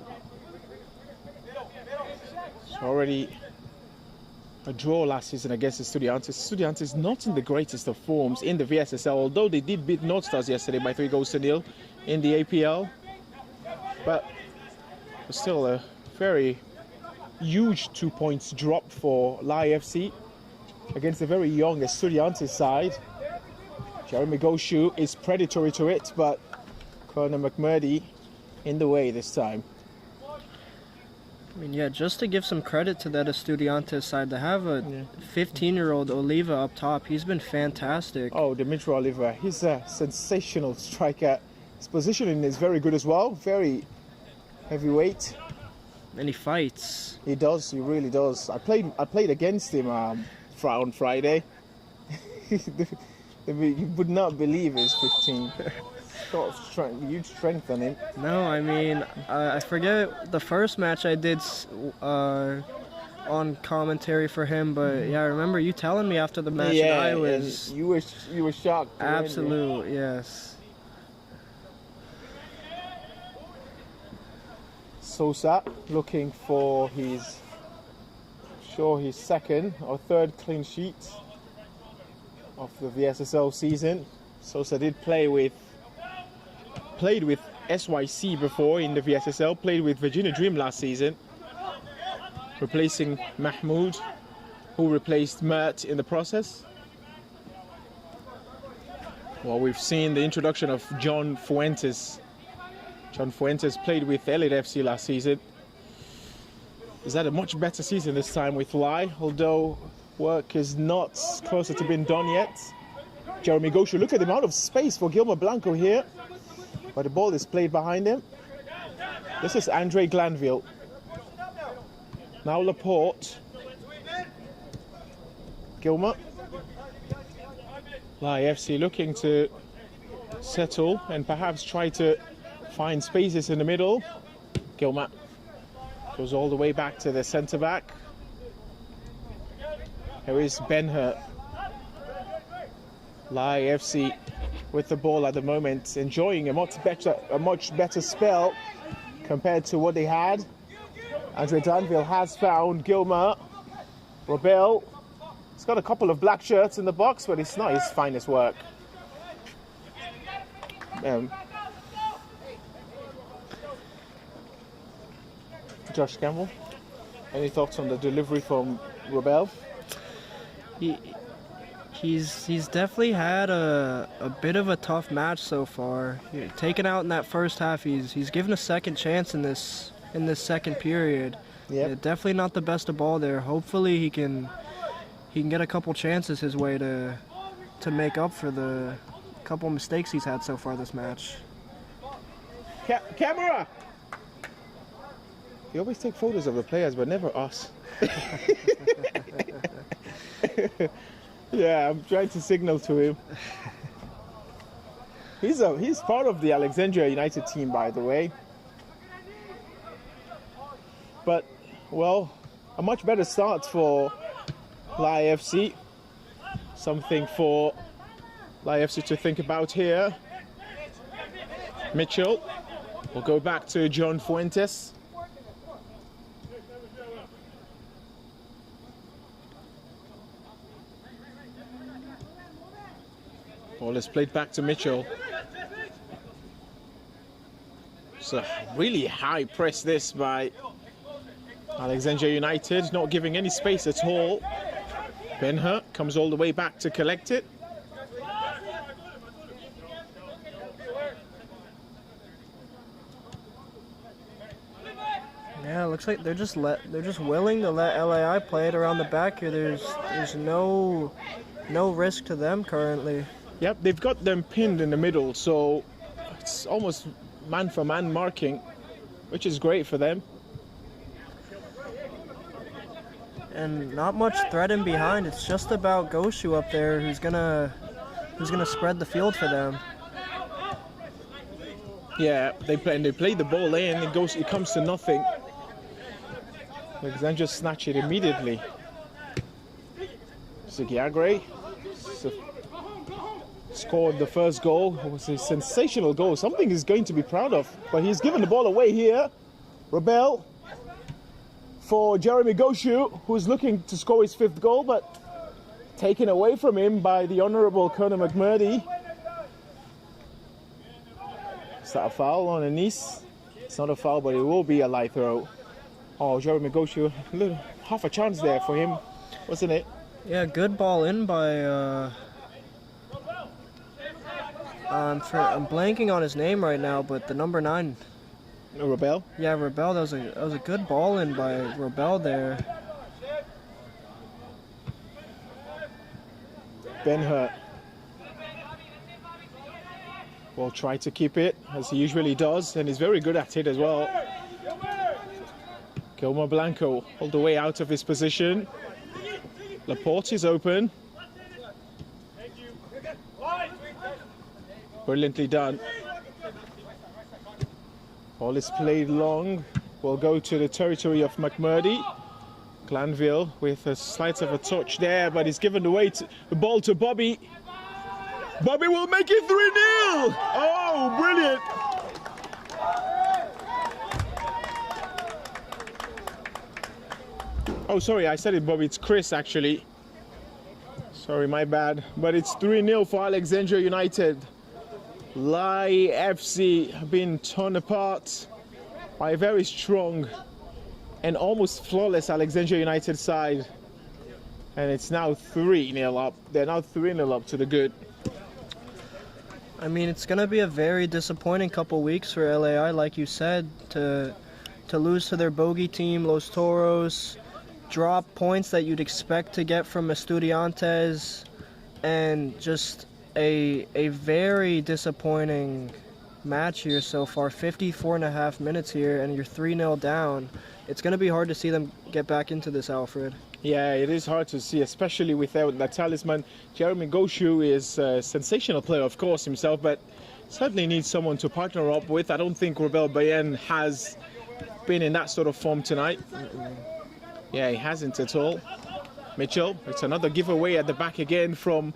S2: It's already a draw last season against Estudiantes. Estudiantes not in the greatest of forms in the VSSL, although they did beat North Stars yesterday by 3-0 in the APL. But still a very huge 2 points drop for LAI FC against a very young Estudiantes side. Jeremy Goshu is predatory to it, but Conor McMurdy in the way this time.
S1: I mean, yeah, just to give some credit to that Estudiantes side, to have a 15-year-old Oliva up top, he's been fantastic.
S2: Oh, Dimitri Oliva, he's a sensational striker. His positioning is very good as well, very heavyweight.
S1: And he fights.
S2: He does, he really does. I played against him on Friday. You would not believe he's 15. Got huge strength on him.
S1: No, I mean, I forget the first match I did on commentary for him, but yeah, I remember you telling me after the match
S2: Yeah,
S1: and I was...
S2: you were shocked.
S1: Absolute, yes.
S2: Sosa looking for his second or third clean sheet of the VSSL season. Sosa did played with SYC before in the VSSL, played with Virginia Dream last season, replacing Mahmoud, who replaced Mert in the process. Well, we've seen the introduction of John Fuentes. John Fuentes played with Elite FC last season. He's had a much better season this time with LAI, although work is not closer to being done yet. Jeremy Goshu, look at the amount of space for Gilmer Blanco here, but the ball is played behind him. This is Andre Glanville. Now Laporte. Gilmer. LAI FC looking to settle and perhaps try to find spaces in the middle. Gilmer goes all the way back to the centre back. Here is Ben-Hur. LAI FC with the ball at the moment, enjoying a much better spell compared to what they had. Andre Glanville has found Gilmer. Robel. He's got a couple of black shirts in the box, but it's not his finest work. Josh Campbell, any thoughts on the delivery from Rebel?
S1: He's definitely had a bit of a tough match so far. Taken out in that first half, he's given a second chance in this second period.
S2: Yep.
S1: Yeah, definitely not the best of ball there. Hopefully he can get a couple chances his way to make up for the couple mistakes he's had so far this match.
S2: Camera! You always take photos of the players, but never us. Yeah, I'm trying to signal to him. He's part of the Alexandria United team, by the way. But, well, a much better start for LAI FC. Something for LAI FC to think about here. Mitchell will go back to John Fuentes. Ball is played back to Mitchell. It's a really high press this by Alexandria United, not giving any space at all. Ben-Hur comes all the way back to collect it.
S1: Yeah, it looks like they're just willing to let LAI play it around the back here. There's no risk to them currently.
S2: Yep, they've got them pinned in the middle, so it's almost man-for-man marking, which is great for them.
S1: And not much threat in behind. It's just about Goshu up there who's gonna spread the field for them.
S2: Yeah, they play the ball in, it comes to nothing. Alexandria snatch it immediately. Sigiagre scored the first goal. It was a sensational goal. Something he's going to be proud of. But he's given the ball away here. Rebel for Jeremy Goshu, who's looking to score his fifth goal, but taken away from him by the Honourable Conor McMurdy. Is that a foul on Anis? It's not a foul, but it will be a light throw. Oh, Jeremy Goshu, half a chance there for him, wasn't it?
S1: Yeah, good ball in by I'm blanking on his name right now, but the number 9.
S2: Rebel?
S1: Yeah, Rebel. That was a good ball in by Rebel there.
S2: Ben-Hur will try to keep it, as he usually does, and he's very good at it as well. Gilmore Blanco all the way out of his position. Laporte is open. Brilliantly done. Ball is played long. Will go to the territory of McMurdy. Glanville with a slight of a touch there, but he's given the ball to Bobby. Bobby will make it 3-0! Oh, brilliant! Oh, sorry, I said it, Bobby. It's Chris, actually. Sorry, my bad. But it's 3-0 for Alexandria United. LAI FC have been torn apart by a very strong and almost flawless Alexandria United side. And it's now 3-0 up. They're now 3-0 up to the good.
S1: I mean, it's going to be a very disappointing couple weeks for LAI, like you said, to lose to their bogey team, Los Toros, drop points that you'd expect to get from Estudiantes, and just a very disappointing match here so far. 54.5 minutes here, and you're 3-0 down. It's going to be hard to see them get back into this, Alfred.
S2: Yeah, it is hard to see, especially without the talisman. Jeremy Goshu is a sensational player, of course, himself, but certainly needs someone to partner up with. I don't think Rebel Bayen has been in that sort of form tonight. Yeah, he hasn't at all. Mitchell, it's another giveaway at the back again from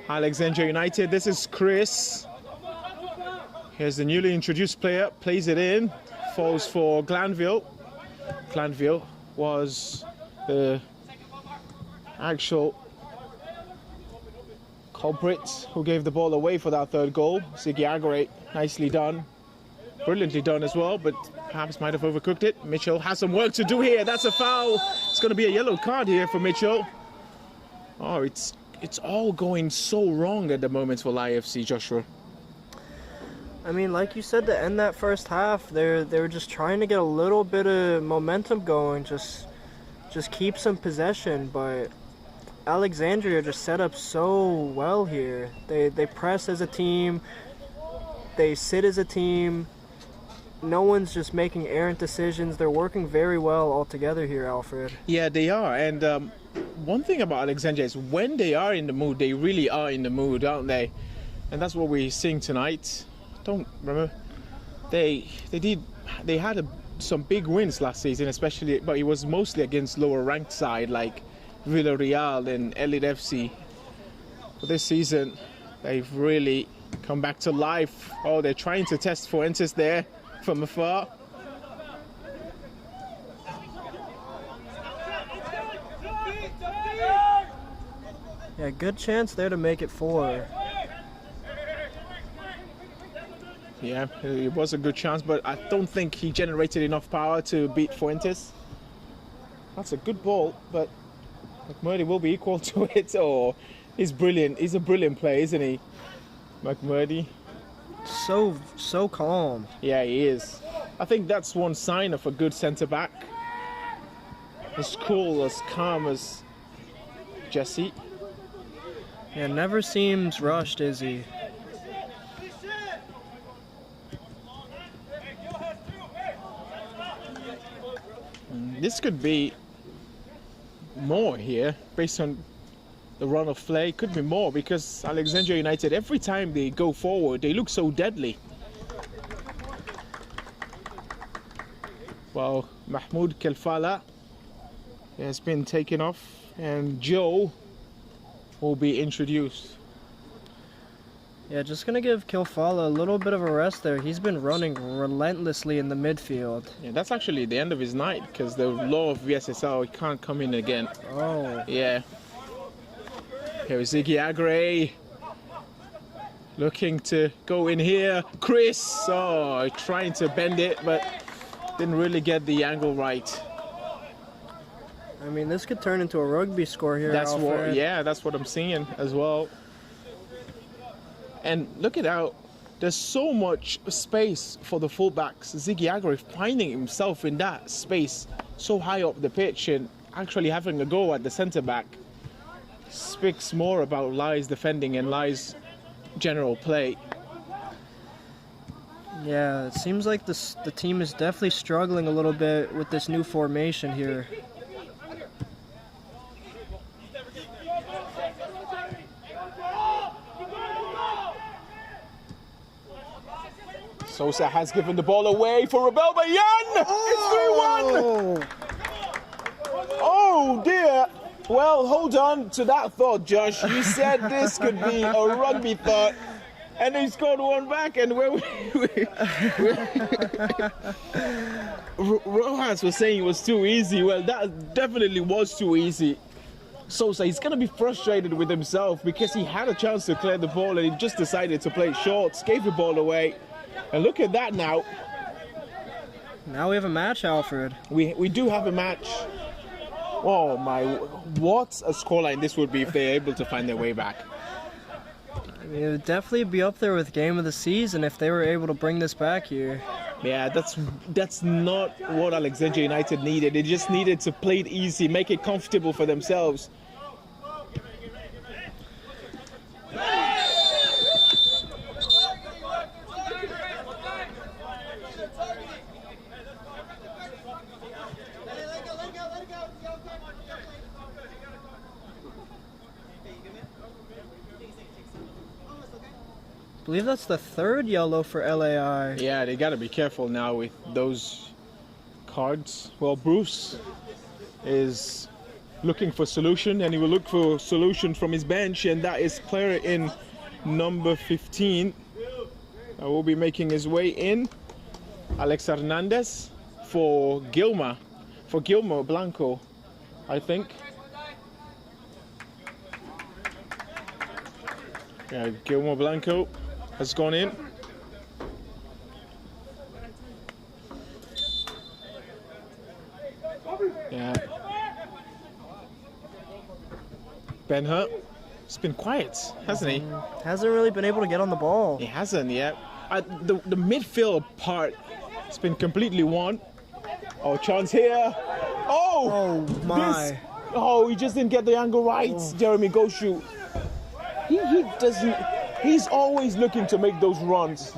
S2: Alexandria United. This is Chris. Here's the newly introduced player, plays it in, falls for Glanville. Glanville was the actual culprit who gave the ball away for that third goal. Sigiagre, nicely done. Brilliantly done as well, but perhaps might have overcooked it. Mitchell has some work to do here. That's a foul. It's going to be a yellow card here for Mitchell. Oh, it's all going so wrong at the moment for LAI, Joshua.
S1: I mean, like you said, to end that first half, they were just trying to get a little bit of momentum going, just keep some possession, but Alexandria just set up so well here. They press as a team, they sit as a team. No one's just making errant decisions. They're working very well all together here, Alfred.
S2: Yeah, they are. And one thing about Alexandria is when they are in the mood, they really are in the mood, aren't they? And that's what we're seeing tonight. Don't remember. They had some big wins last season, especially, but it was mostly against lower ranked side like Villarreal and Elite FC. But this season, they've really come back to life. Oh, they're trying to test Fuentes there from afar.
S1: Yeah, good chance there to make it 4.
S2: Yeah, it was a good chance, but I don't think he generated enough power to beat Fuentes. That's a good ball, but McMurdy will be equal to it. Oh, he's brilliant. He's a brilliant player, isn't he, McMurdy?
S1: So calm.
S2: Yeah, he is. I think that's one sign of a good centre-back. As cool, as calm as Jesse.
S1: Yeah, never seems rushed, is he?
S2: This could be more here, based on the run of play. Could be more, because Alexandria United, every time they go forward, they look so deadly. Well, Mahmoud Kelfala has been taken off, and Joe will be introduced.
S1: Yeah, just gonna give Kilfala a little bit of a rest there. He's been running relentlessly in the midfield.
S2: Yeah, that's actually the end of his night, because the law of VSSL, he can't come in again.
S1: Oh.
S2: Yeah. Here's Ziggy Agre looking to go in here. Chris, oh, trying to bend it, but didn't really get the angle right.
S1: I mean, this could turn into a rugby score here,
S2: That's
S1: Alfred.
S2: that's what I'm seeing as well. And look at how there's so much space for the fullbacks. Ziggy Agre finding himself in that space so high up the pitch and actually having a go at the centre back speaks more about LAI's defending and LAI's general play.
S1: Yeah, it seems like the team is definitely struggling a little bit with this new formation here.
S2: Sosa has given the ball away for Rebel Bayan.
S1: Oh!
S2: It's 3-1. Oh dear. Well, hold on to that thought, Josh. You said this could be a rugby thought, and he scored one back. And where Rojas was saying it was too easy. Well, that definitely was too easy. Sosa, he's going to be frustrated with himself because he had a chance to clear the ball and he just decided to play short, gave the ball away. And look at that now.
S1: Now we have a match, Alfred.
S2: We do have a match. Oh my, what a scoreline this would be if they're able to find their way back.
S1: I mean, it would definitely be up there with game of the season if they were able to bring this back here.
S2: Yeah, that's not what Alexandria United needed. They just needed to play it easy, make it comfortable for themselves.
S1: I believe that's the 3rd yellow for LAI.
S2: Yeah, they got to be careful now with those cards. Well, Bruce is looking for solution, and he will look for solution from his bench, and that is clear in number 15. I will be making his way in. Alex Hernandez for Gilmore Blanco, I think. Yeah, Gilmore Blanco has gone in. Ben-Hur, it's been quiet, hasn't he?
S1: Hasn't really been able to get on the ball.
S2: He hasn't yet. The midfield part, it's been completely won. Oh, chance here. Oh
S1: my.
S2: He just didn't get the angle right. Jeremy Goshu. He doesn't. He's always looking to make those runs.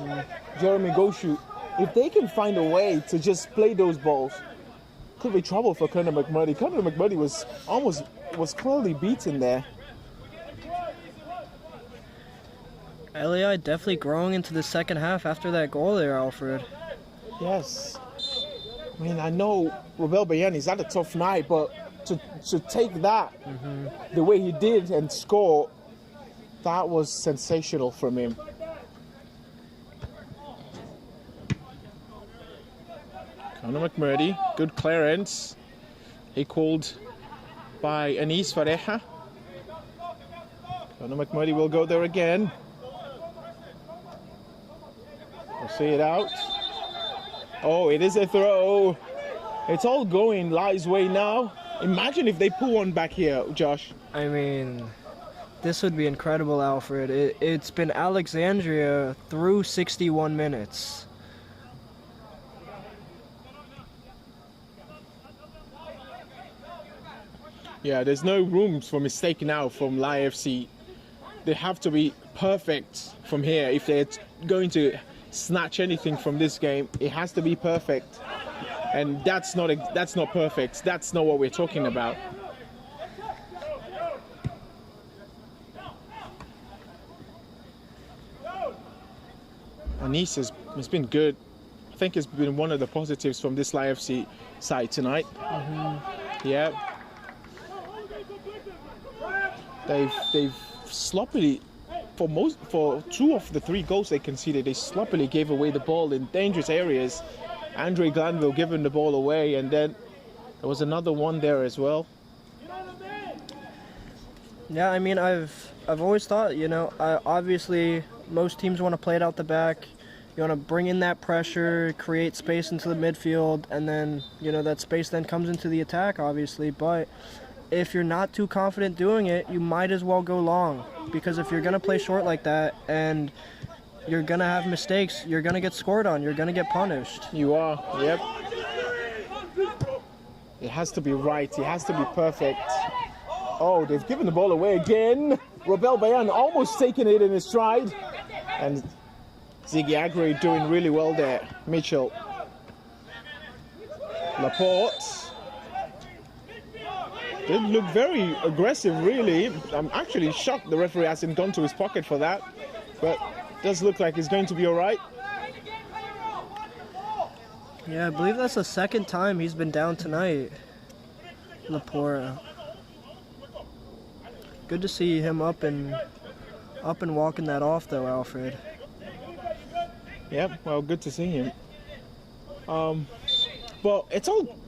S2: Jeremy Goshu. If they can find a way to just play those balls, could be trouble for Conor McMurray. Conor McMurray was clearly beaten there.
S1: LAI definitely growing into the second half after that goal there, Alfred.
S2: Yes. I mean, I know Robel Bayan, he's had a tough night, but to take that the way he did and score, that was sensational from him. Conor McMurray, good clearance, equaled by Anis Fareha. Conor McMurray will go there again. We'll see it out. Oh, it is a throw. It's all going LAI's way now. Imagine if they pull one back here, Josh.
S1: I mean, this would be incredible, Alfred. It's been Alexandria through 61 minutes.
S2: Yeah, there's no room for mistake now from LAI FC. They have to be perfect from here. If they're going to snatch anything from this game, it has to be perfect. And that's not perfect. That's not what we're talking about. Anis has been good. I think it's been one of the positives from this LAI FC side tonight. Yeah. They've sloppily, for two of the three goals they conceded, they sloppily gave away the ball in dangerous areas. Andre Glanville giving the ball away, and then there was another one there as well.
S1: Yeah, I mean, I've always thought, you know, obviously most teams want to play it out the back. You want to bring in that pressure, create space into the midfield, and then, you know, that space then comes into the attack, obviously. But if you're not too confident doing it, you might as well go long. Because if you're going to play short like that and you're going to have mistakes, you're going to get scored on, you're going to get punished.
S2: You are, yep. It has to be right, it has to be perfect. Oh, they've given the ball away again. Robel Bayan almost taking it in his stride. And Ziggy Agri doing really well there. Mitchell. Laporte. Did look very aggressive, really. I'm actually shocked the referee hasn't gone to his pocket for that. But it does look like he's going to be all right.
S1: Yeah, I believe that's the second time he's been down tonight. Laporte. Good to see him up and walking that off, though, Alfred.
S2: Yeah, well, good to see him. But it's all...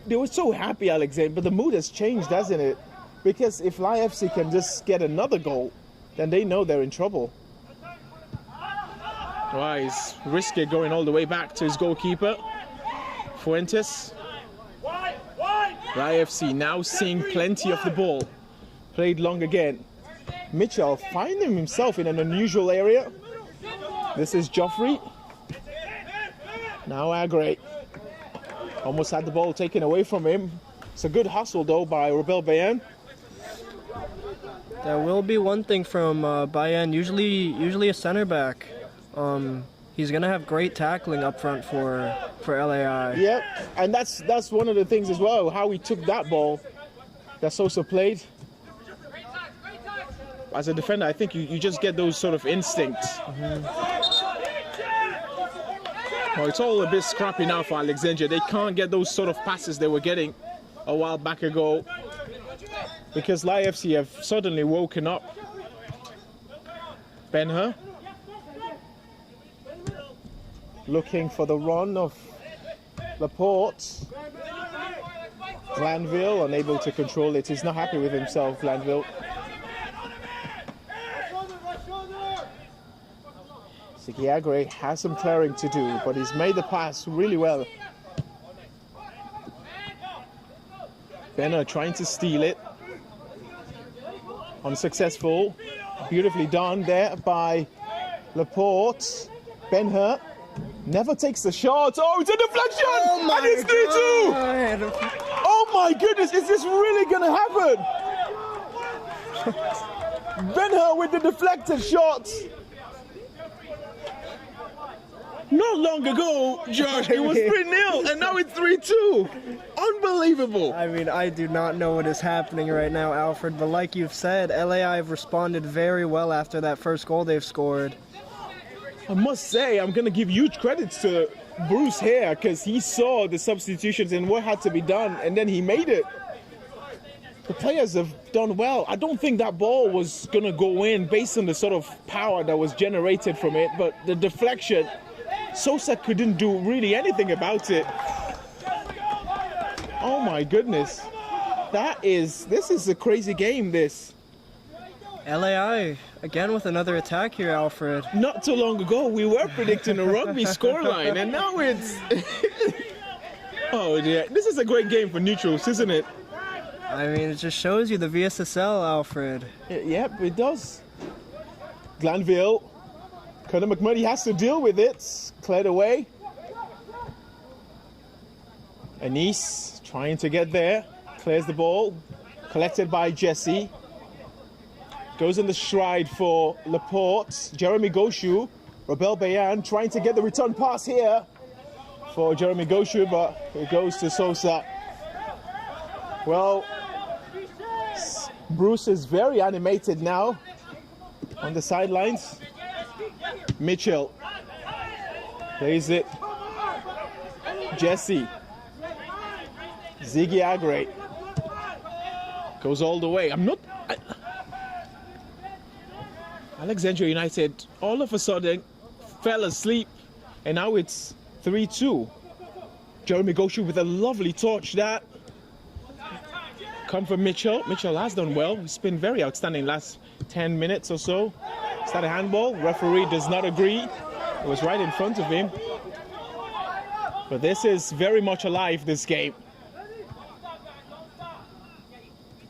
S2: They were so happy, Alexander, but the mood has changed, hasn't it? Because if LAI FC can just get another goal, then they know they're in trouble. Wow, he's risky going all the way back to his goalkeeper, Fuentes. LAI FC now seeing plenty of the ball. Played long again. Mitchell finding himself in an unusual area. This is Joffrey. Now Agre. Almost had the ball taken away from him. It's a good hustle though by Robel Bayan.
S1: That will be one thing from Bayan. Usually a center back. He's gonna have great tackling up front for LAI.
S2: Yep, and that's one of the things as well. How he took that ball that Sosa played. As a defender, I think you just get those sort of instincts. Well, it's all a bit scrappy now for Alexandria. They can't get those sort of passes they were getting a while back ago because LAI FC have suddenly woken up. Ben-Hur looking for the run of Laporte. Glanville unable to control it. He's not happy with himself, Glanville. Sigiagre has some clearing to do, but he's made the pass really well. Ben-Hur trying to steal it. Unsuccessful. Beautifully done there by Laporte. Ben-Hur never takes the shot. Oh, it's a deflection!
S1: Oh my
S2: and it's 3-2!
S1: God.
S2: Oh my goodness, is this really gonna happen? Ben-Hur with the deflected shot. Not long ago, Josh, it was 3-0, and now it's 3-2. Unbelievable.
S1: I mean, I do not know what is happening right now, Alfred, but like you've said, LAI have responded very well after that first goal they've scored.
S2: I must say, I'm going to give huge credits to Bruce here, because he saw the substitutions and what had to be done, and then he made it. The players have done well. I don't think that ball was going to go in based on the sort of power that was generated from it, but the deflection, Sosa couldn't do really anything about it. Oh my goodness. This is a crazy game, this.
S1: LAI, again with another attack here, Alfred.
S2: Not too long ago, we were predicting a rugby scoreline, and now it's... Oh dear, this is a great game for neutrals, isn't it?
S1: I mean, it just shows you the VSSL, Alfred.
S2: Yep, it does. Glanville. Conor McMurray has to deal with it. Cleared away. Anis trying to get there. Clears the ball. Collected by Jesse. Goes in the stride for Laporte. Jeremy Goshu. Robel Bayan trying to get the return pass here for Jeremy Goshu, but it goes to Sosa. Well, Bruce is very animated now on the sidelines. Mitchell plays it. Jesse. Ziggy Agre goes all the way. Alexandria United all of a sudden fell asleep, and now it's 3-2. Jeremy Goshu with a lovely touch that come from Mitchell. Mitchell has done well. He's been very outstanding last 10 minutes or so. Is that a handball? Referee does not agree. It was right in front of him. But this is very much alive, this game.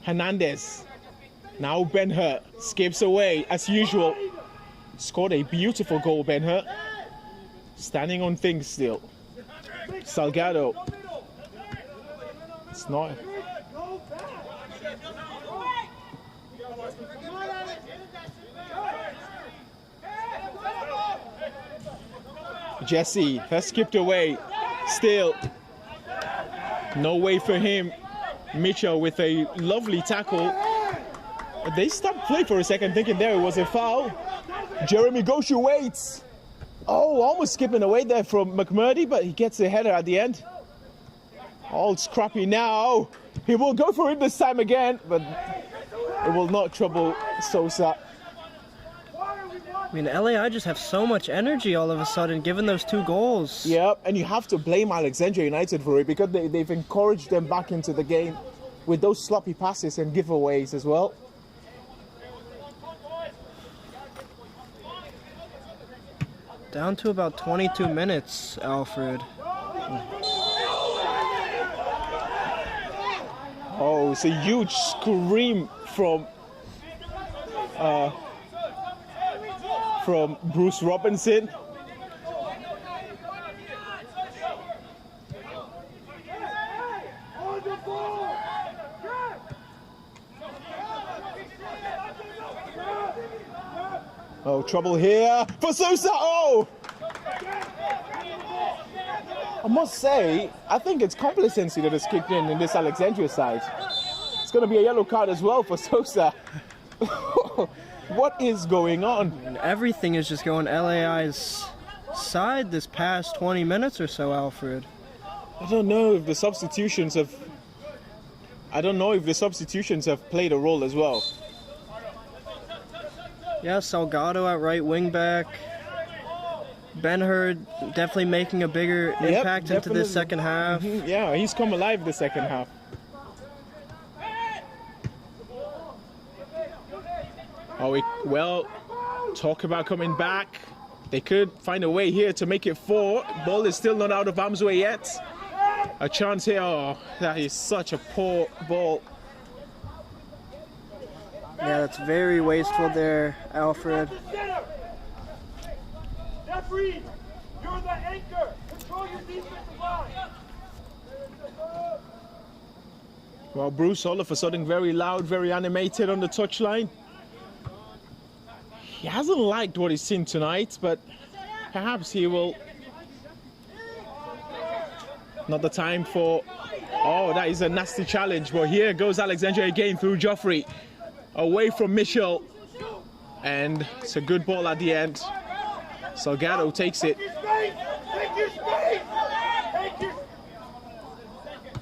S2: Hernandez. Now Ben-Hur skips away as usual. Scored a beautiful goal, Ben-Hur. Standing on things still. Salgado. It's not. Jesse has skipped away. Still. No way for him. Mitchell with a lovely tackle. They stopped play for a second thinking there it was a foul. Jeremy Goshu waits. Oh, almost skipping away there from McMurdy, but he gets a header at the end. All scrappy now. He will go for it this time again, but it will not trouble Sosa.
S1: I mean, LAI just have so much energy all of a sudden, given those two goals.
S2: Yep, and you have to blame Alexandria United for it, because they've encouraged them back into the game with those sloppy passes and giveaways as well.
S1: Down to about 22 minutes, Alfred.
S2: Oh, it's a huge scream from Bruce Robinson. Oh, trouble here for Sosa. Oh! I must say, I think it's complacency that has kicked in this Alexandria side. It's going to be a yellow card as well for Sosa. What is going on?
S1: And everything is just going LAI's side this past 20 minutes or so, Alfred.
S2: I don't know if the substitutions have played a role as well.
S1: Yeah, Salgado at right wing back. Ben-Hur definitely making a bigger impact into this second half.
S2: Yeah, he's come alive the second half. Oh, well, talk about coming back. They could find a way here to make it 4. Ball is still not out of arm's way yet. A chance here. Oh, that is such a poor ball.
S1: Yeah, that's very wasteful there, Alfred.
S3: Referee, you're the anchor. Control your defensive line.
S2: Well, Bruce all of a sudden very loud, very animated on the touchline. He hasn't liked what he's seen tonight, but perhaps he will. Not the time for. Oh, that is a nasty challenge. But here goes Alexandria again through Joffrey. Away from Mitchell. And it's a good ball at the end. Salgado takes it.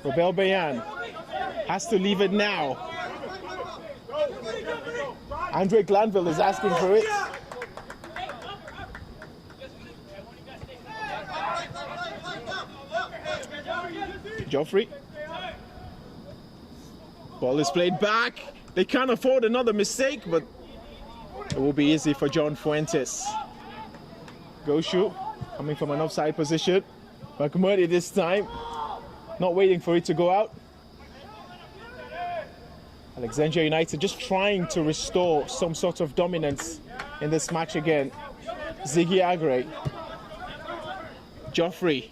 S2: Robel Bayan has to leave it now. Andre Glanville is asking for it. Joffrey. Ball is played back. They can't afford another mistake, but it will be easy for John Fuentes. Goshu coming from an offside position. McMurdy this time. Not waiting for it to go out. Alexandria United just trying to restore some sort of dominance in this match again. Ziggy Agre. Joffrey.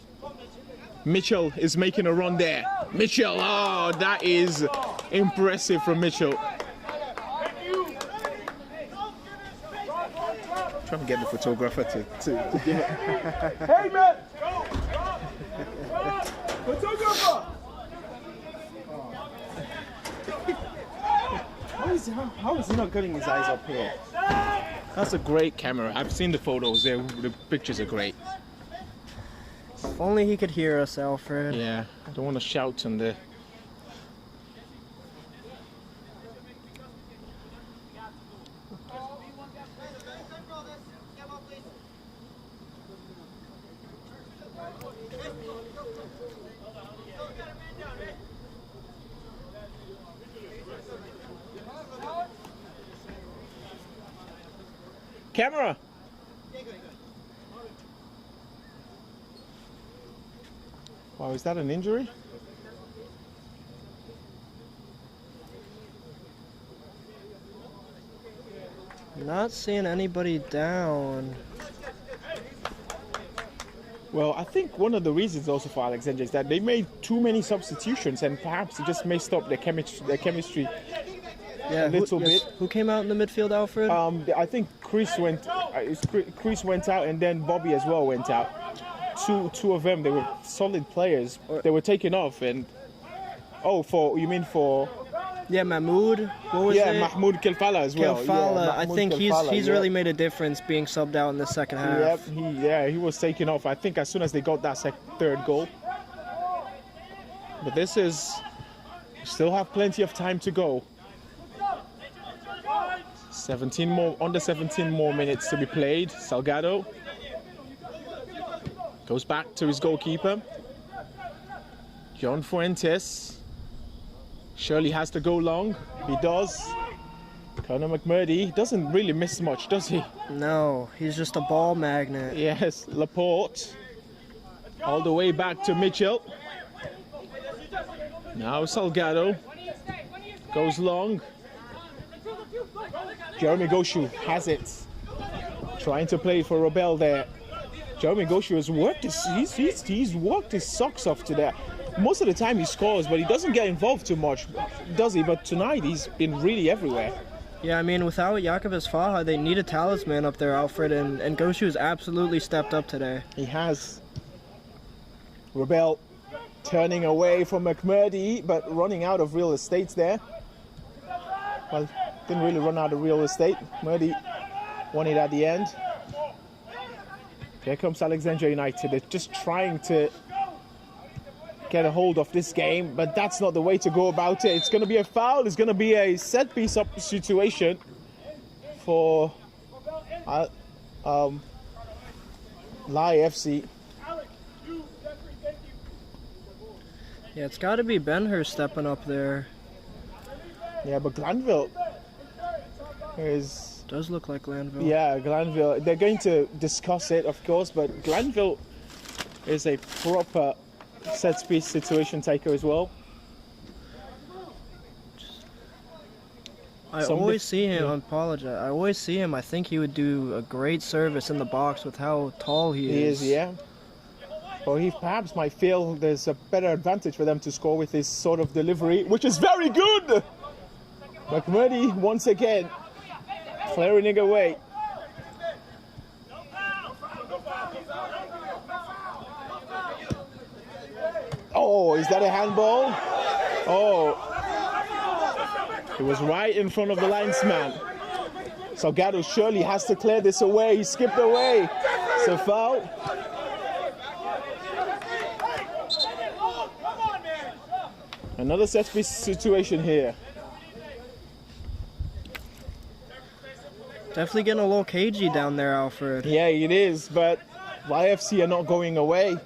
S2: Mitchell is making a run there. Mitchell, oh, that is impressive from Mitchell. Trying to get the photographer to get.
S3: Hey, man! Photographer!
S2: How is he not getting his eyes up here? That's a great camera. I've seen the photos there. The pictures are great.
S1: If only he could hear us, Alfred.
S2: Yeah, I don't want to shout on the. Camera! Wow, is that an injury?
S1: Not seeing anybody down.
S2: Well, I think one of the reasons also for Alexandria is that they made too many substitutions and perhaps it just messed up their chemistry
S1: Yeah,
S2: a little bit.
S1: Who came out in the midfield, Alfred?
S2: I think Chris went out and then Bobby as well went out. Two of them, they were solid players. They were taken off and you mean for
S1: yeah, Mahmoud. What was it?
S2: Mahmoud Kelfala as well.
S1: Kelfala.
S2: Yeah,
S1: I
S2: Mahmoud
S1: think
S2: Kelfala,
S1: he's really made a difference being subbed out in the second half.
S2: Yep, he was taken off. I think as soon as they got that third goal. But this is still have plenty of time to go. 17 more minutes to be played. Salgado goes back to his goalkeeper. John Fuentes surely has to go long. He does. Conor McMurdy doesn't really miss much, does he?
S1: No, he's just a ball magnet.
S2: Yes, Laporte. All the way back to Mitchell. Now Salgado goes long. Jeremy Goshu has it. Trying to play for Robel there. Jeremy Goshu has worked he's worked his socks off today. Most of the time he scores, but he doesn't get involved too much, does he? But tonight he's been really everywhere.
S1: Yeah, I mean, without Jacobus Faha, they need a talisman up there, Alfred, and Goshu has absolutely stepped up today.
S2: He has. Robel turning away from McMurdy, but running out of real estate there. Well, didn't really run out of real estate. McMurdy won it at the end. Here comes Alexandria United. They're just trying to get a hold of this game, but that's not the way to go about it. It's going to be a foul. It's going to be a set piece up situation for LAI FC.
S1: Yeah, it's got to be Ben-Hur stepping up there.
S2: Yeah, but Glanville
S1: does look like Glanville.
S2: Yeah, Glanville. They're going to discuss it, of course, but Glanville is a proper set-piece situation taker as well.
S1: I always see him. I apologize. I always see him. I think he would do a great service in the box with how tall he is.
S2: He is, yeah. Or he perhaps might feel there's a better advantage for them to score with his sort of delivery, which is very good. McMurdy once again clearing it away. Oh, is that a handball? Oh, it was right in front of the linesman. Salgado surely has to clear this away. He skipped away. It's a foul. Another set piece situation here.
S1: Definitely getting a little cagey down there, Alfred.
S2: Yeah, it is, but YFC are not going away.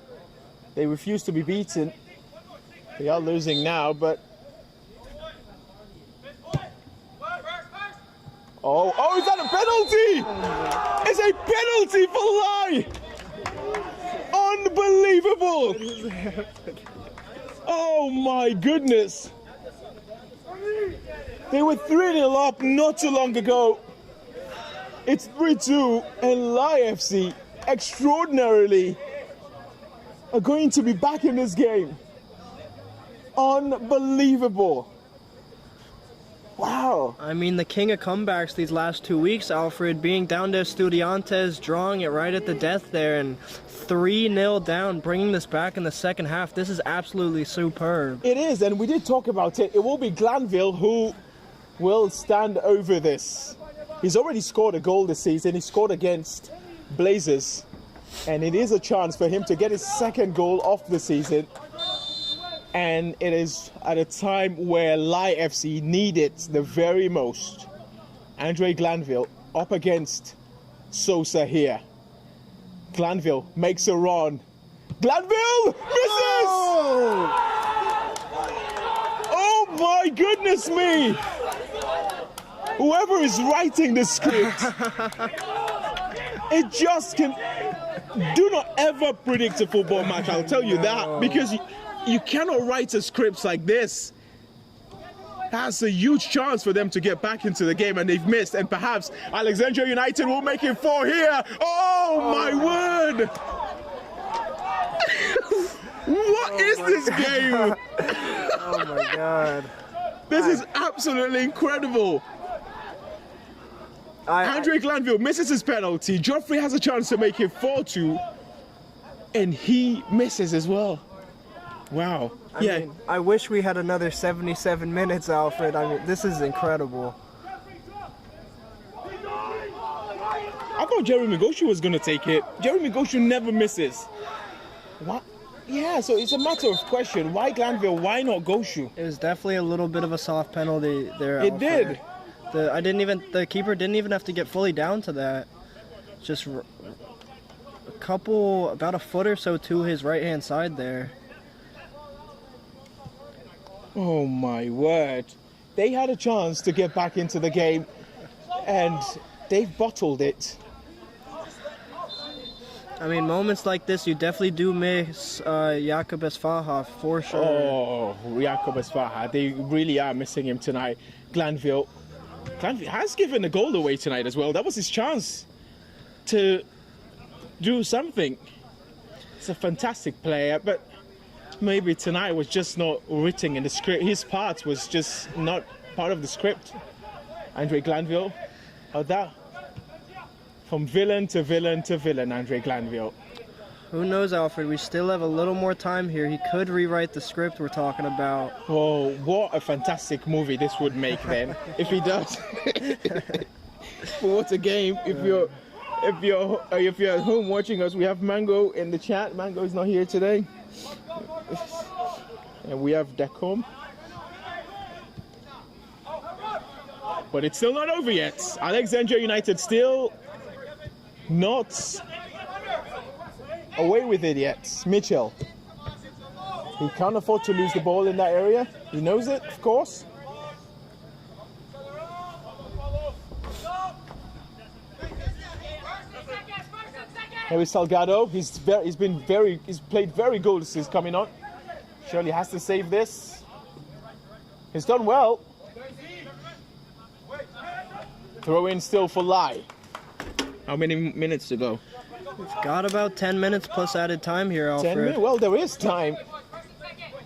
S2: They refuse to be beaten. They are losing now, but... Oh, is that a penalty? It's a penalty for LAI! Unbelievable! Oh my goodness! They were 3-0 up not too long ago. It's 3-2, and LAI FC extraordinarily are going to be back in this game. Unbelievable. Wow.
S1: I mean, the king of comebacks these last 2 weeks, Alfred, being down to Estudiantes, drawing it right at the death there, and 3-0 down, bringing this back in the second half. This is absolutely superb.
S2: It is, and we did talk about it. It will be Glanville who will stand over this. He's already scored a goal this season. He scored against Blazers, and it is a chance for him to get his second goal of the season. And it is at a time where LAI FC need it the very most. Andre Glanville up against Sosa here. Glanville makes a run. Glanville misses! Oh my goodness me! Whoever is writing the script, it just can... Do not ever predict a football match, I'll tell you that, because you cannot write a script like this. That's a huge chance for them to get back into the game, and they've missed. And perhaps Alexandria United will make it 4 here. Oh my word! What is this game?
S1: Oh my god.
S2: This is absolutely incredible. Andre Glanville misses his penalty. Geoffrey has a chance to make it 4-2, and he misses as well. Wow.
S1: I mean, I wish we had another 77 minutes, Alfred. I mean, this is incredible.
S2: I thought Jeremy Goshu was going to take it. Jeremy Goshu never misses. What? Yeah, so it's a matter of question. Why Glanville? Why not Goshu?
S1: It was definitely a little bit of a soft penalty there,
S2: It
S1: Alfred.
S2: did.
S1: The keeper didn't even have to get fully down to that. Just a couple, about a foot or so to his right-hand side there.
S2: Oh my word. They had a chance to get back into the game, and they've bottled it.
S1: I mean, moments like this, you definitely do miss Jakob Esfaha for sure.
S2: Oh, Jakob Esfaha. They really are missing him tonight. Glanville has given a goal away tonight as well. That was his chance to do something. He's a fantastic player, but maybe tonight was just not written in the script. His part was just not part of the script. Andre Glanville, that from villain to villain to villain, Andre Glanville.
S1: Who knows, Alfred? We still have a little more time here. He could rewrite the script we're talking about.
S2: Oh, what a fantastic movie this would make then, if he does. What a game! If you're at home watching us, we have Mango in the chat. Mango is not here today, and we have Decom. But it's still not over yet. Alexandria United still not away with it yet. Mitchell. He can't afford to lose the ball in that area. He knows it, of course. Here is Salgado. He's played very good since coming on. Surely has to save this. He's done well. Throw in still for LAI. How many minutes to go?
S1: We've got about 10 minutes plus added time here,
S2: 10
S1: Alfred.
S2: minutes? Well, there is time.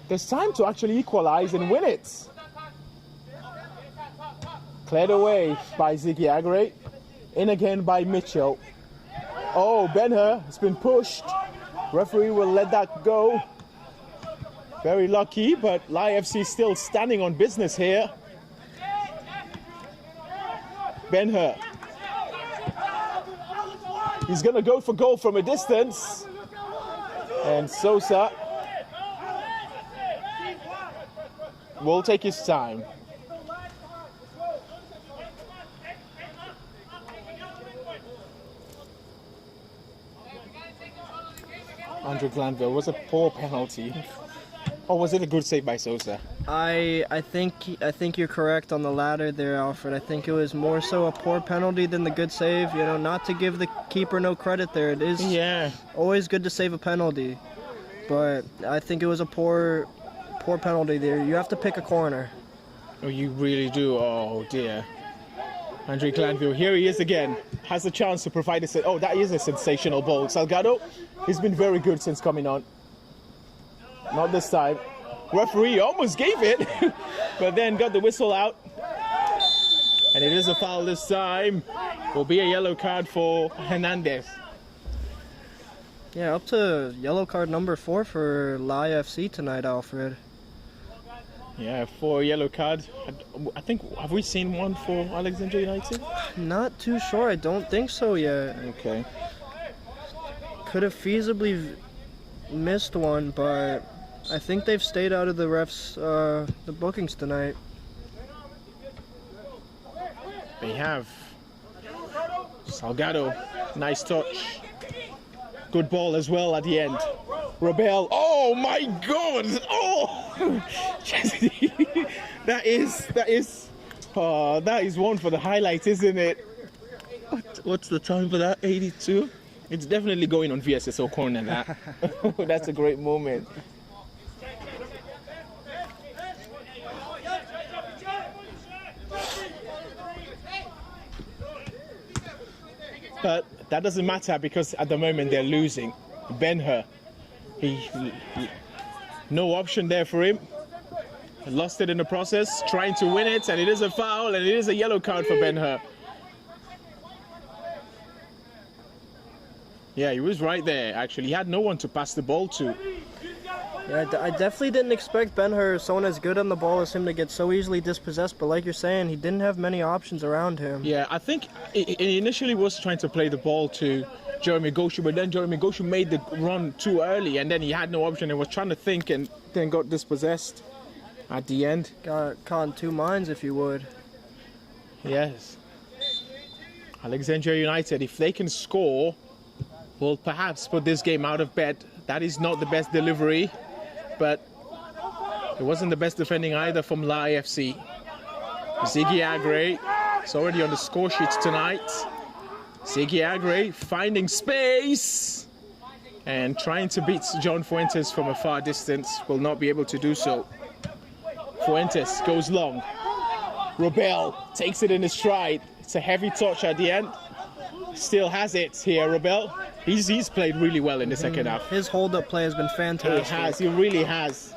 S2: There's time to actually equalize and win it. Cleared away by Ziggy Agre. In again by Mitchell. Oh, Ben-Hur has been pushed. Referee will let that go. Very lucky, but LAI FC still standing on business here. Ben-Hur. He's going to go for goal from a distance. And Sosa will take his time. Andre Glanville, was a poor penalty. Or was it a good save by Sosa?
S1: I think you're correct on the latter there, Alfred. I think it was more so a poor penalty than the good save. You know, not to give the keeper no credit there. It is always good to save a penalty, but I think it was a poor penalty there. You have to pick a corner.
S2: Oh, you really do. Oh dear. Andre Glanville, here he is again. Has a chance to provide a... Oh, that is a sensational ball. Salgado, he's been very good since coming on. Not this time. Referee almost gave it, but then got the whistle out. And it is a foul this time. Will be a yellow card for Hernandez.
S1: Yeah, up to yellow card number 4 for LAI FC tonight, Alfred.
S2: Yeah, 4 yellow cards. I think, have we seen one for Alexandria United?
S1: Not too sure. I don't think so yet.
S2: Okay.
S1: Could have feasibly missed one, but I think they've stayed out of the refs, the bookings tonight.
S2: They have. Salgado, nice touch. Good ball as well at the end. Rebel, oh my God! Oh, that is one for the highlights, isn't it? What's the time for that? 82. It's definitely going on VSSL corner. That. That's a great moment. But that doesn't matter because at the moment they're losing. Ben-Hur, no option there for him. Lost it in the process, trying to win it, and it is a foul, and it is a yellow card for Ben-Hur. Yeah, he was right there, actually. He had no one to pass the ball to.
S1: Yeah, I definitely didn't expect Ben-Hur, someone as good on the ball as him, to get so easily dispossessed, but like you're saying, he didn't have many options around him.
S2: Yeah, I think he initially was trying to play the ball to Jeremy Goshu, but then Jeremy Goshu made the run too early, and then he had no option and was trying to think and then got dispossessed at the end.
S1: Got caught in two minds, if you would.
S2: Yes. Alexandria United, if they can score, will perhaps put this game out of bed. That is not the best delivery, but it wasn't the best defending either from LAI FC. Ziggy Agre is already on the score sheets tonight. Ziggy Agre finding space and trying to beat John Fuentes from a far distance. Will not be able to do so. Fuentes goes long. Rebel takes it in his stride. It's a heavy touch at the end. Still has it here, Rebel. He's played really well in the second half.
S1: His hold-up play has been fantastic.
S2: He has, he really has.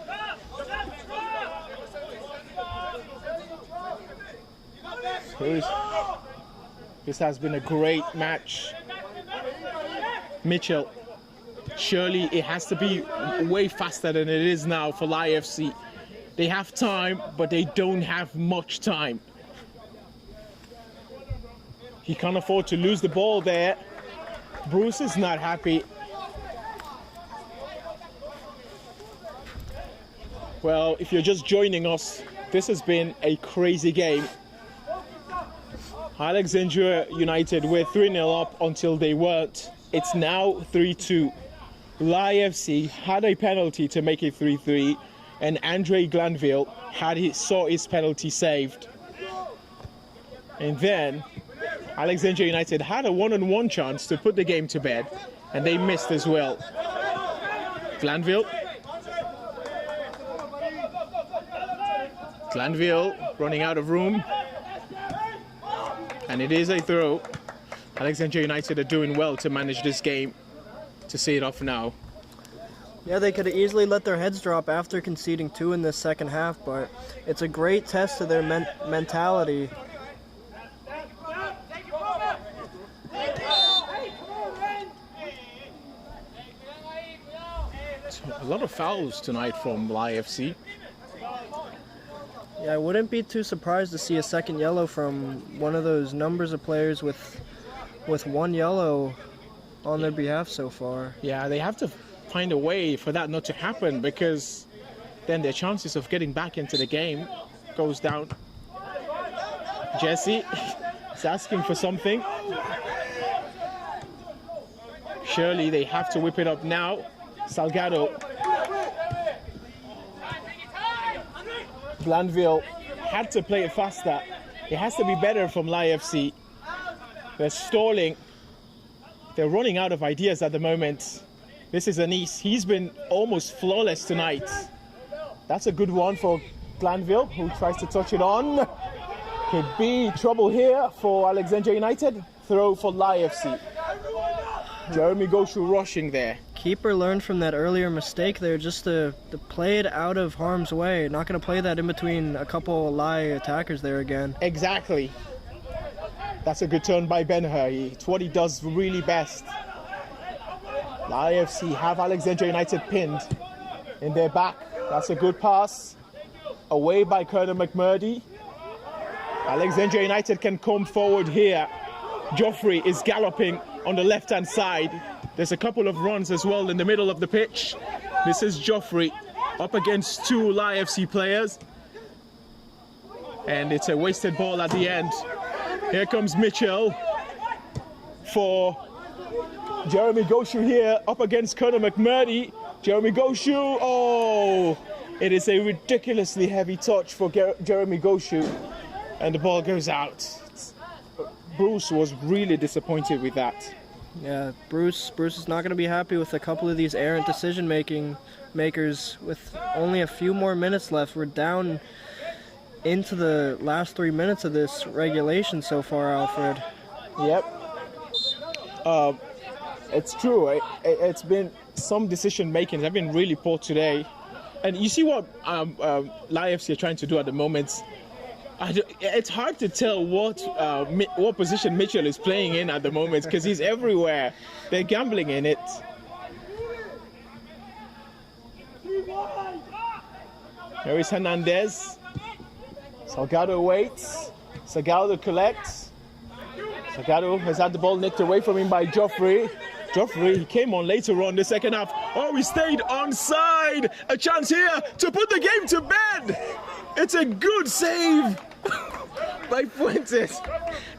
S2: This has been a great match. Mitchell, surely it has to be way faster than it is now for LAI FC. They have time, but they don't have much time. He can't afford to lose the ball there. Bruce is not happy. Well, if you're just joining us, this has been a crazy game. Alexandria United were 3-0 up until they weren't. It's now 3-2. LAI FC had a penalty to make it 3-3, and Andre Glanville saw his penalty saved. And then Alexandria United had a one-on-one chance to put the game to bed, and they missed as well. Glanville running out of room. And it is a throw. Alexandria United are doing well to manage this game, to see it off now.
S1: Yeah, they could have easily let their heads drop after conceding 2 in the second half, but it's a great test of their mentality.
S2: A lot of fouls tonight from LAI FC.
S1: Yeah, I wouldn't be too surprised to see a second yellow from one of those numbers of players with 1 yellow on their behalf so far.
S2: Yeah, they have to find a way for that not to happen, because then their chances of getting back into the game goes down. Jesse is asking for something. Surely they have to whip it up now. Salgado. Glanville had to play it faster. It has to be better from LAI FC. They're stalling. They're running out of ideas at the moment. This is Anis. He's been almost flawless tonight. That's a good one for Glanville, who tries to touch it on. Could be trouble here for Alexandria United. Throw for LAI FC. Jeremy Goshu rushing there.
S1: Keeper learned from that earlier mistake there just to play it out of harm's way. Not going to play that in between a couple LAI attackers there again.
S2: Exactly. That's a good turn by Ben-Hur. It's what he does really best. LAI FC have Alexandria United pinned in their back. That's a good pass. Away by Colonel McMurdy. Alexandria United can come forward here. Joffrey is galloping on the left-hand side. There's a couple of runs as well in the middle of the pitch. This is Joffrey up against 2 LAI FC players. And it's a wasted ball at the end. Here comes Mitchell for Jeremy Goshu here up against Colonel McMurdy. Jeremy Goshu, oh! It is a ridiculously heavy touch for Jeremy Goshu. And the ball goes out. Bruce was really disappointed with that.
S1: Yeah, Bruce is not going to be happy with a couple of these errant makers with only a few more minutes left. We're down into the last 3 minutes of this regulation so far, Alfred.
S2: Yep. It's true. It's been some decision making. I've been really poor today. And you see what LAI FC are trying to do at the moment. It's hard to tell what position Mitchell is playing in at the moment, because he's everywhere. They're gambling in it. Here is Hernandez. Salgado waits. Salgado collects. Salgado has had the ball nicked away from him by Joffrey. Joffrey, he came on later on the second half. Oh, he stayed onside. A chance here to put the game to bed. It's a good save by Fuentes.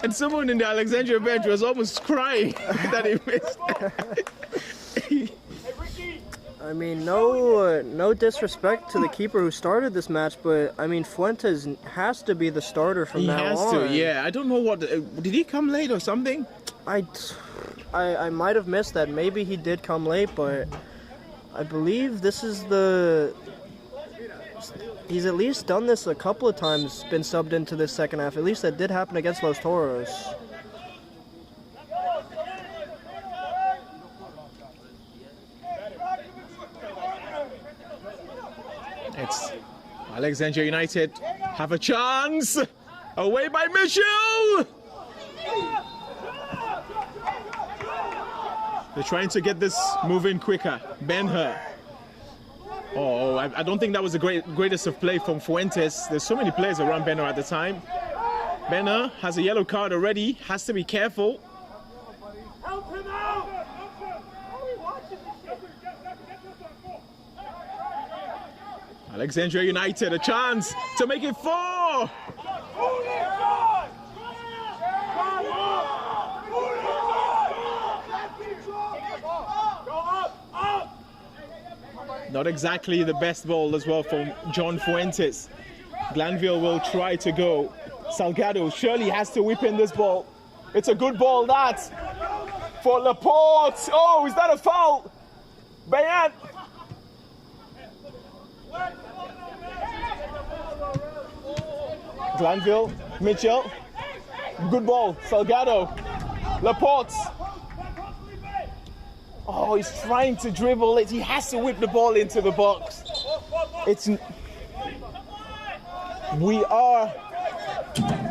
S2: And someone in the Alexandria bench was almost crying that he missed.
S1: I mean, no disrespect to the keeper who started this match, but I mean, Fuentes has to be the starter from now on.
S2: He has to, yeah. I don't know what. Did he come late or something?
S1: I might have missed that. Maybe he did come late, but I believe this is he's at least done this a couple of times, been subbed into this second half. At least that did happen against Los Toros.
S2: It's Alexandria United have a chance. Away by Mitchell. They're trying to get this moving quicker. Ben-Hur. Oh, I don't think that was the greatest of play from Fuentes. There's so many players around Ben-Hur at the time. Ben-Hur has a yellow card already. Has to be careful.
S3: Help him out!
S2: Alexandria United, a chance to make it 4. Not exactly the best ball as well from John Fuentes. Glanville will try to go. Salgado surely has to whip in this ball. It's a good ball, that. For Laporte. Oh, is that a foul? Bayan. Glanville, Mitchell. Good ball, Salgado. Laporte. Oh, he's trying to dribble it. He has to whip the ball into the box. We are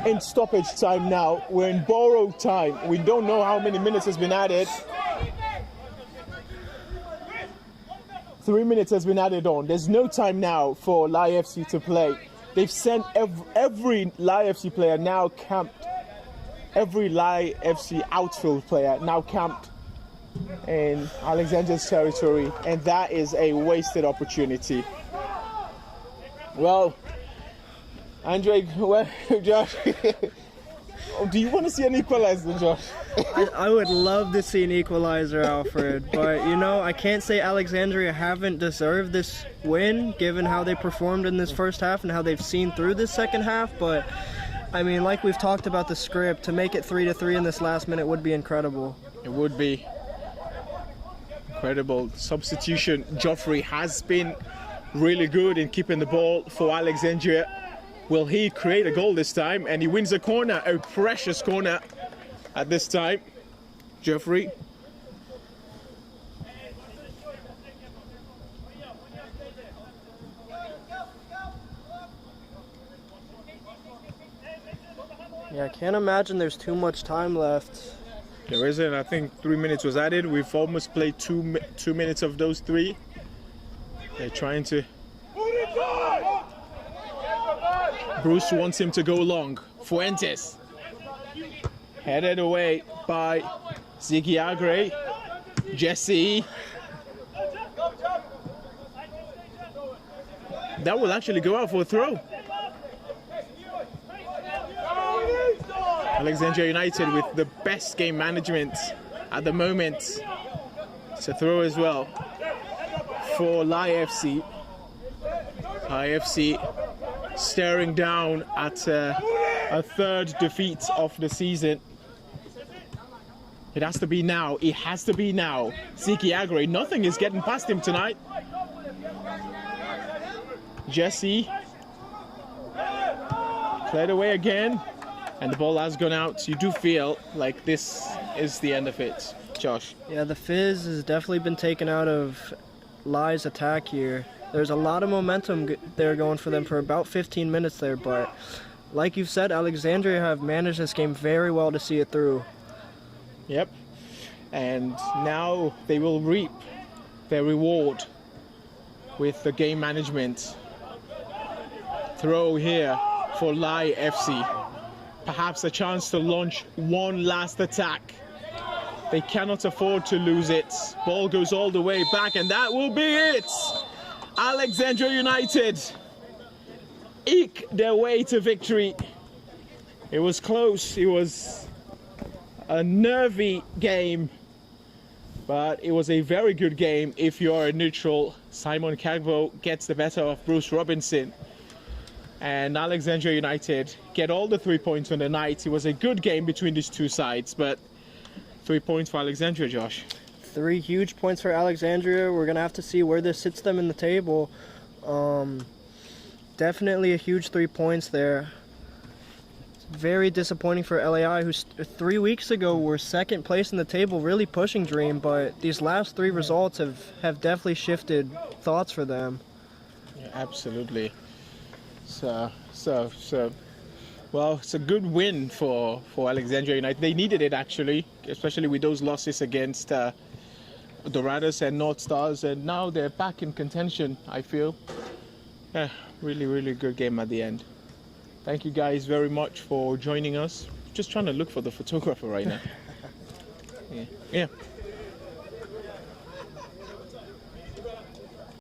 S2: in stoppage time now. We're in borrowed time. We don't know how many minutes has been added. 3 minutes has been added on. There's no time now for LAI FC to play. They've sent every LAI FC player now camped. Every LAI FC outfield player now camped in Alexandria's territory, and that is a wasted opportunity. Well, Andre, Josh, do you want to see an equalizer, Josh?
S1: I would love to see an equalizer, Alfred, but you know, I can't say Alexandria haven't deserved this win given how they performed in this first half and how they've seen through this second half, but I mean, like we've talked about the script, to make it 3-3 in this last minute would be incredible.
S2: It would be incredible. Substitution, Joffrey has been really good in keeping the ball for Alexandria. Will he create a goal this time? And he wins a corner, a precious corner at this time. Joffrey.
S1: Yeah, I can't imagine there's too much time left.
S2: There isn't. I think 3 minutes was added. We've almost played 2 minutes of those 3. They're trying to... Bruce wants him to go long. Fuentes. Headed away by Ziggy Agre. Jesse. That will actually go out for a throw. Alexandria United with the best game management at the moment. It's a throw as well for LAI FC. LAI FC staring down at a third defeat of the season. It has to be now. It has to be now. Ziki Agre, nothing is getting past him tonight. Jesse cleared away again. And the ball has gone out. You do feel like this is the end of it, Josh.
S1: Yeah, the fizz has definitely been taken out of LAI's attack here. There's a lot of momentum there going for them for about 15 minutes there, but like you've said, Alexandria have managed this game very well to see it through.
S2: Yep. And now they will reap their reward with the game management. Throw here for LAI FC. Perhaps a chance to launch one last attack. They cannot afford to lose it. Ball goes all the way back, and that will be it. Alexandria United eke their way to victory. It was close. It was a nervy game, but it was a very good game if you're a neutral. Simon Kagbo gets the better of Bruce Robinson. And Alexandria United get all the 3 points on the night. It was a good game between these two sides, but 3 points for Alexandria, Josh.
S1: 3 huge points for Alexandria. We're going to have to see where this sits them in the table. Definitely a huge 3 points there. It's very disappointing for LAI, who 3 weeks ago were second place in the table, really pushing Dream, but these last 3 results have definitely shifted thoughts for them.
S2: Yeah, absolutely. Well, it's a good win for Alexandria United. They needed it, actually, especially with those losses against Dorados and North Stars, and now they're back in contention, I feel. Yeah, really, really good game at the end. Thank you guys very much for joining us. Just trying to look for the photographer right now. Yeah.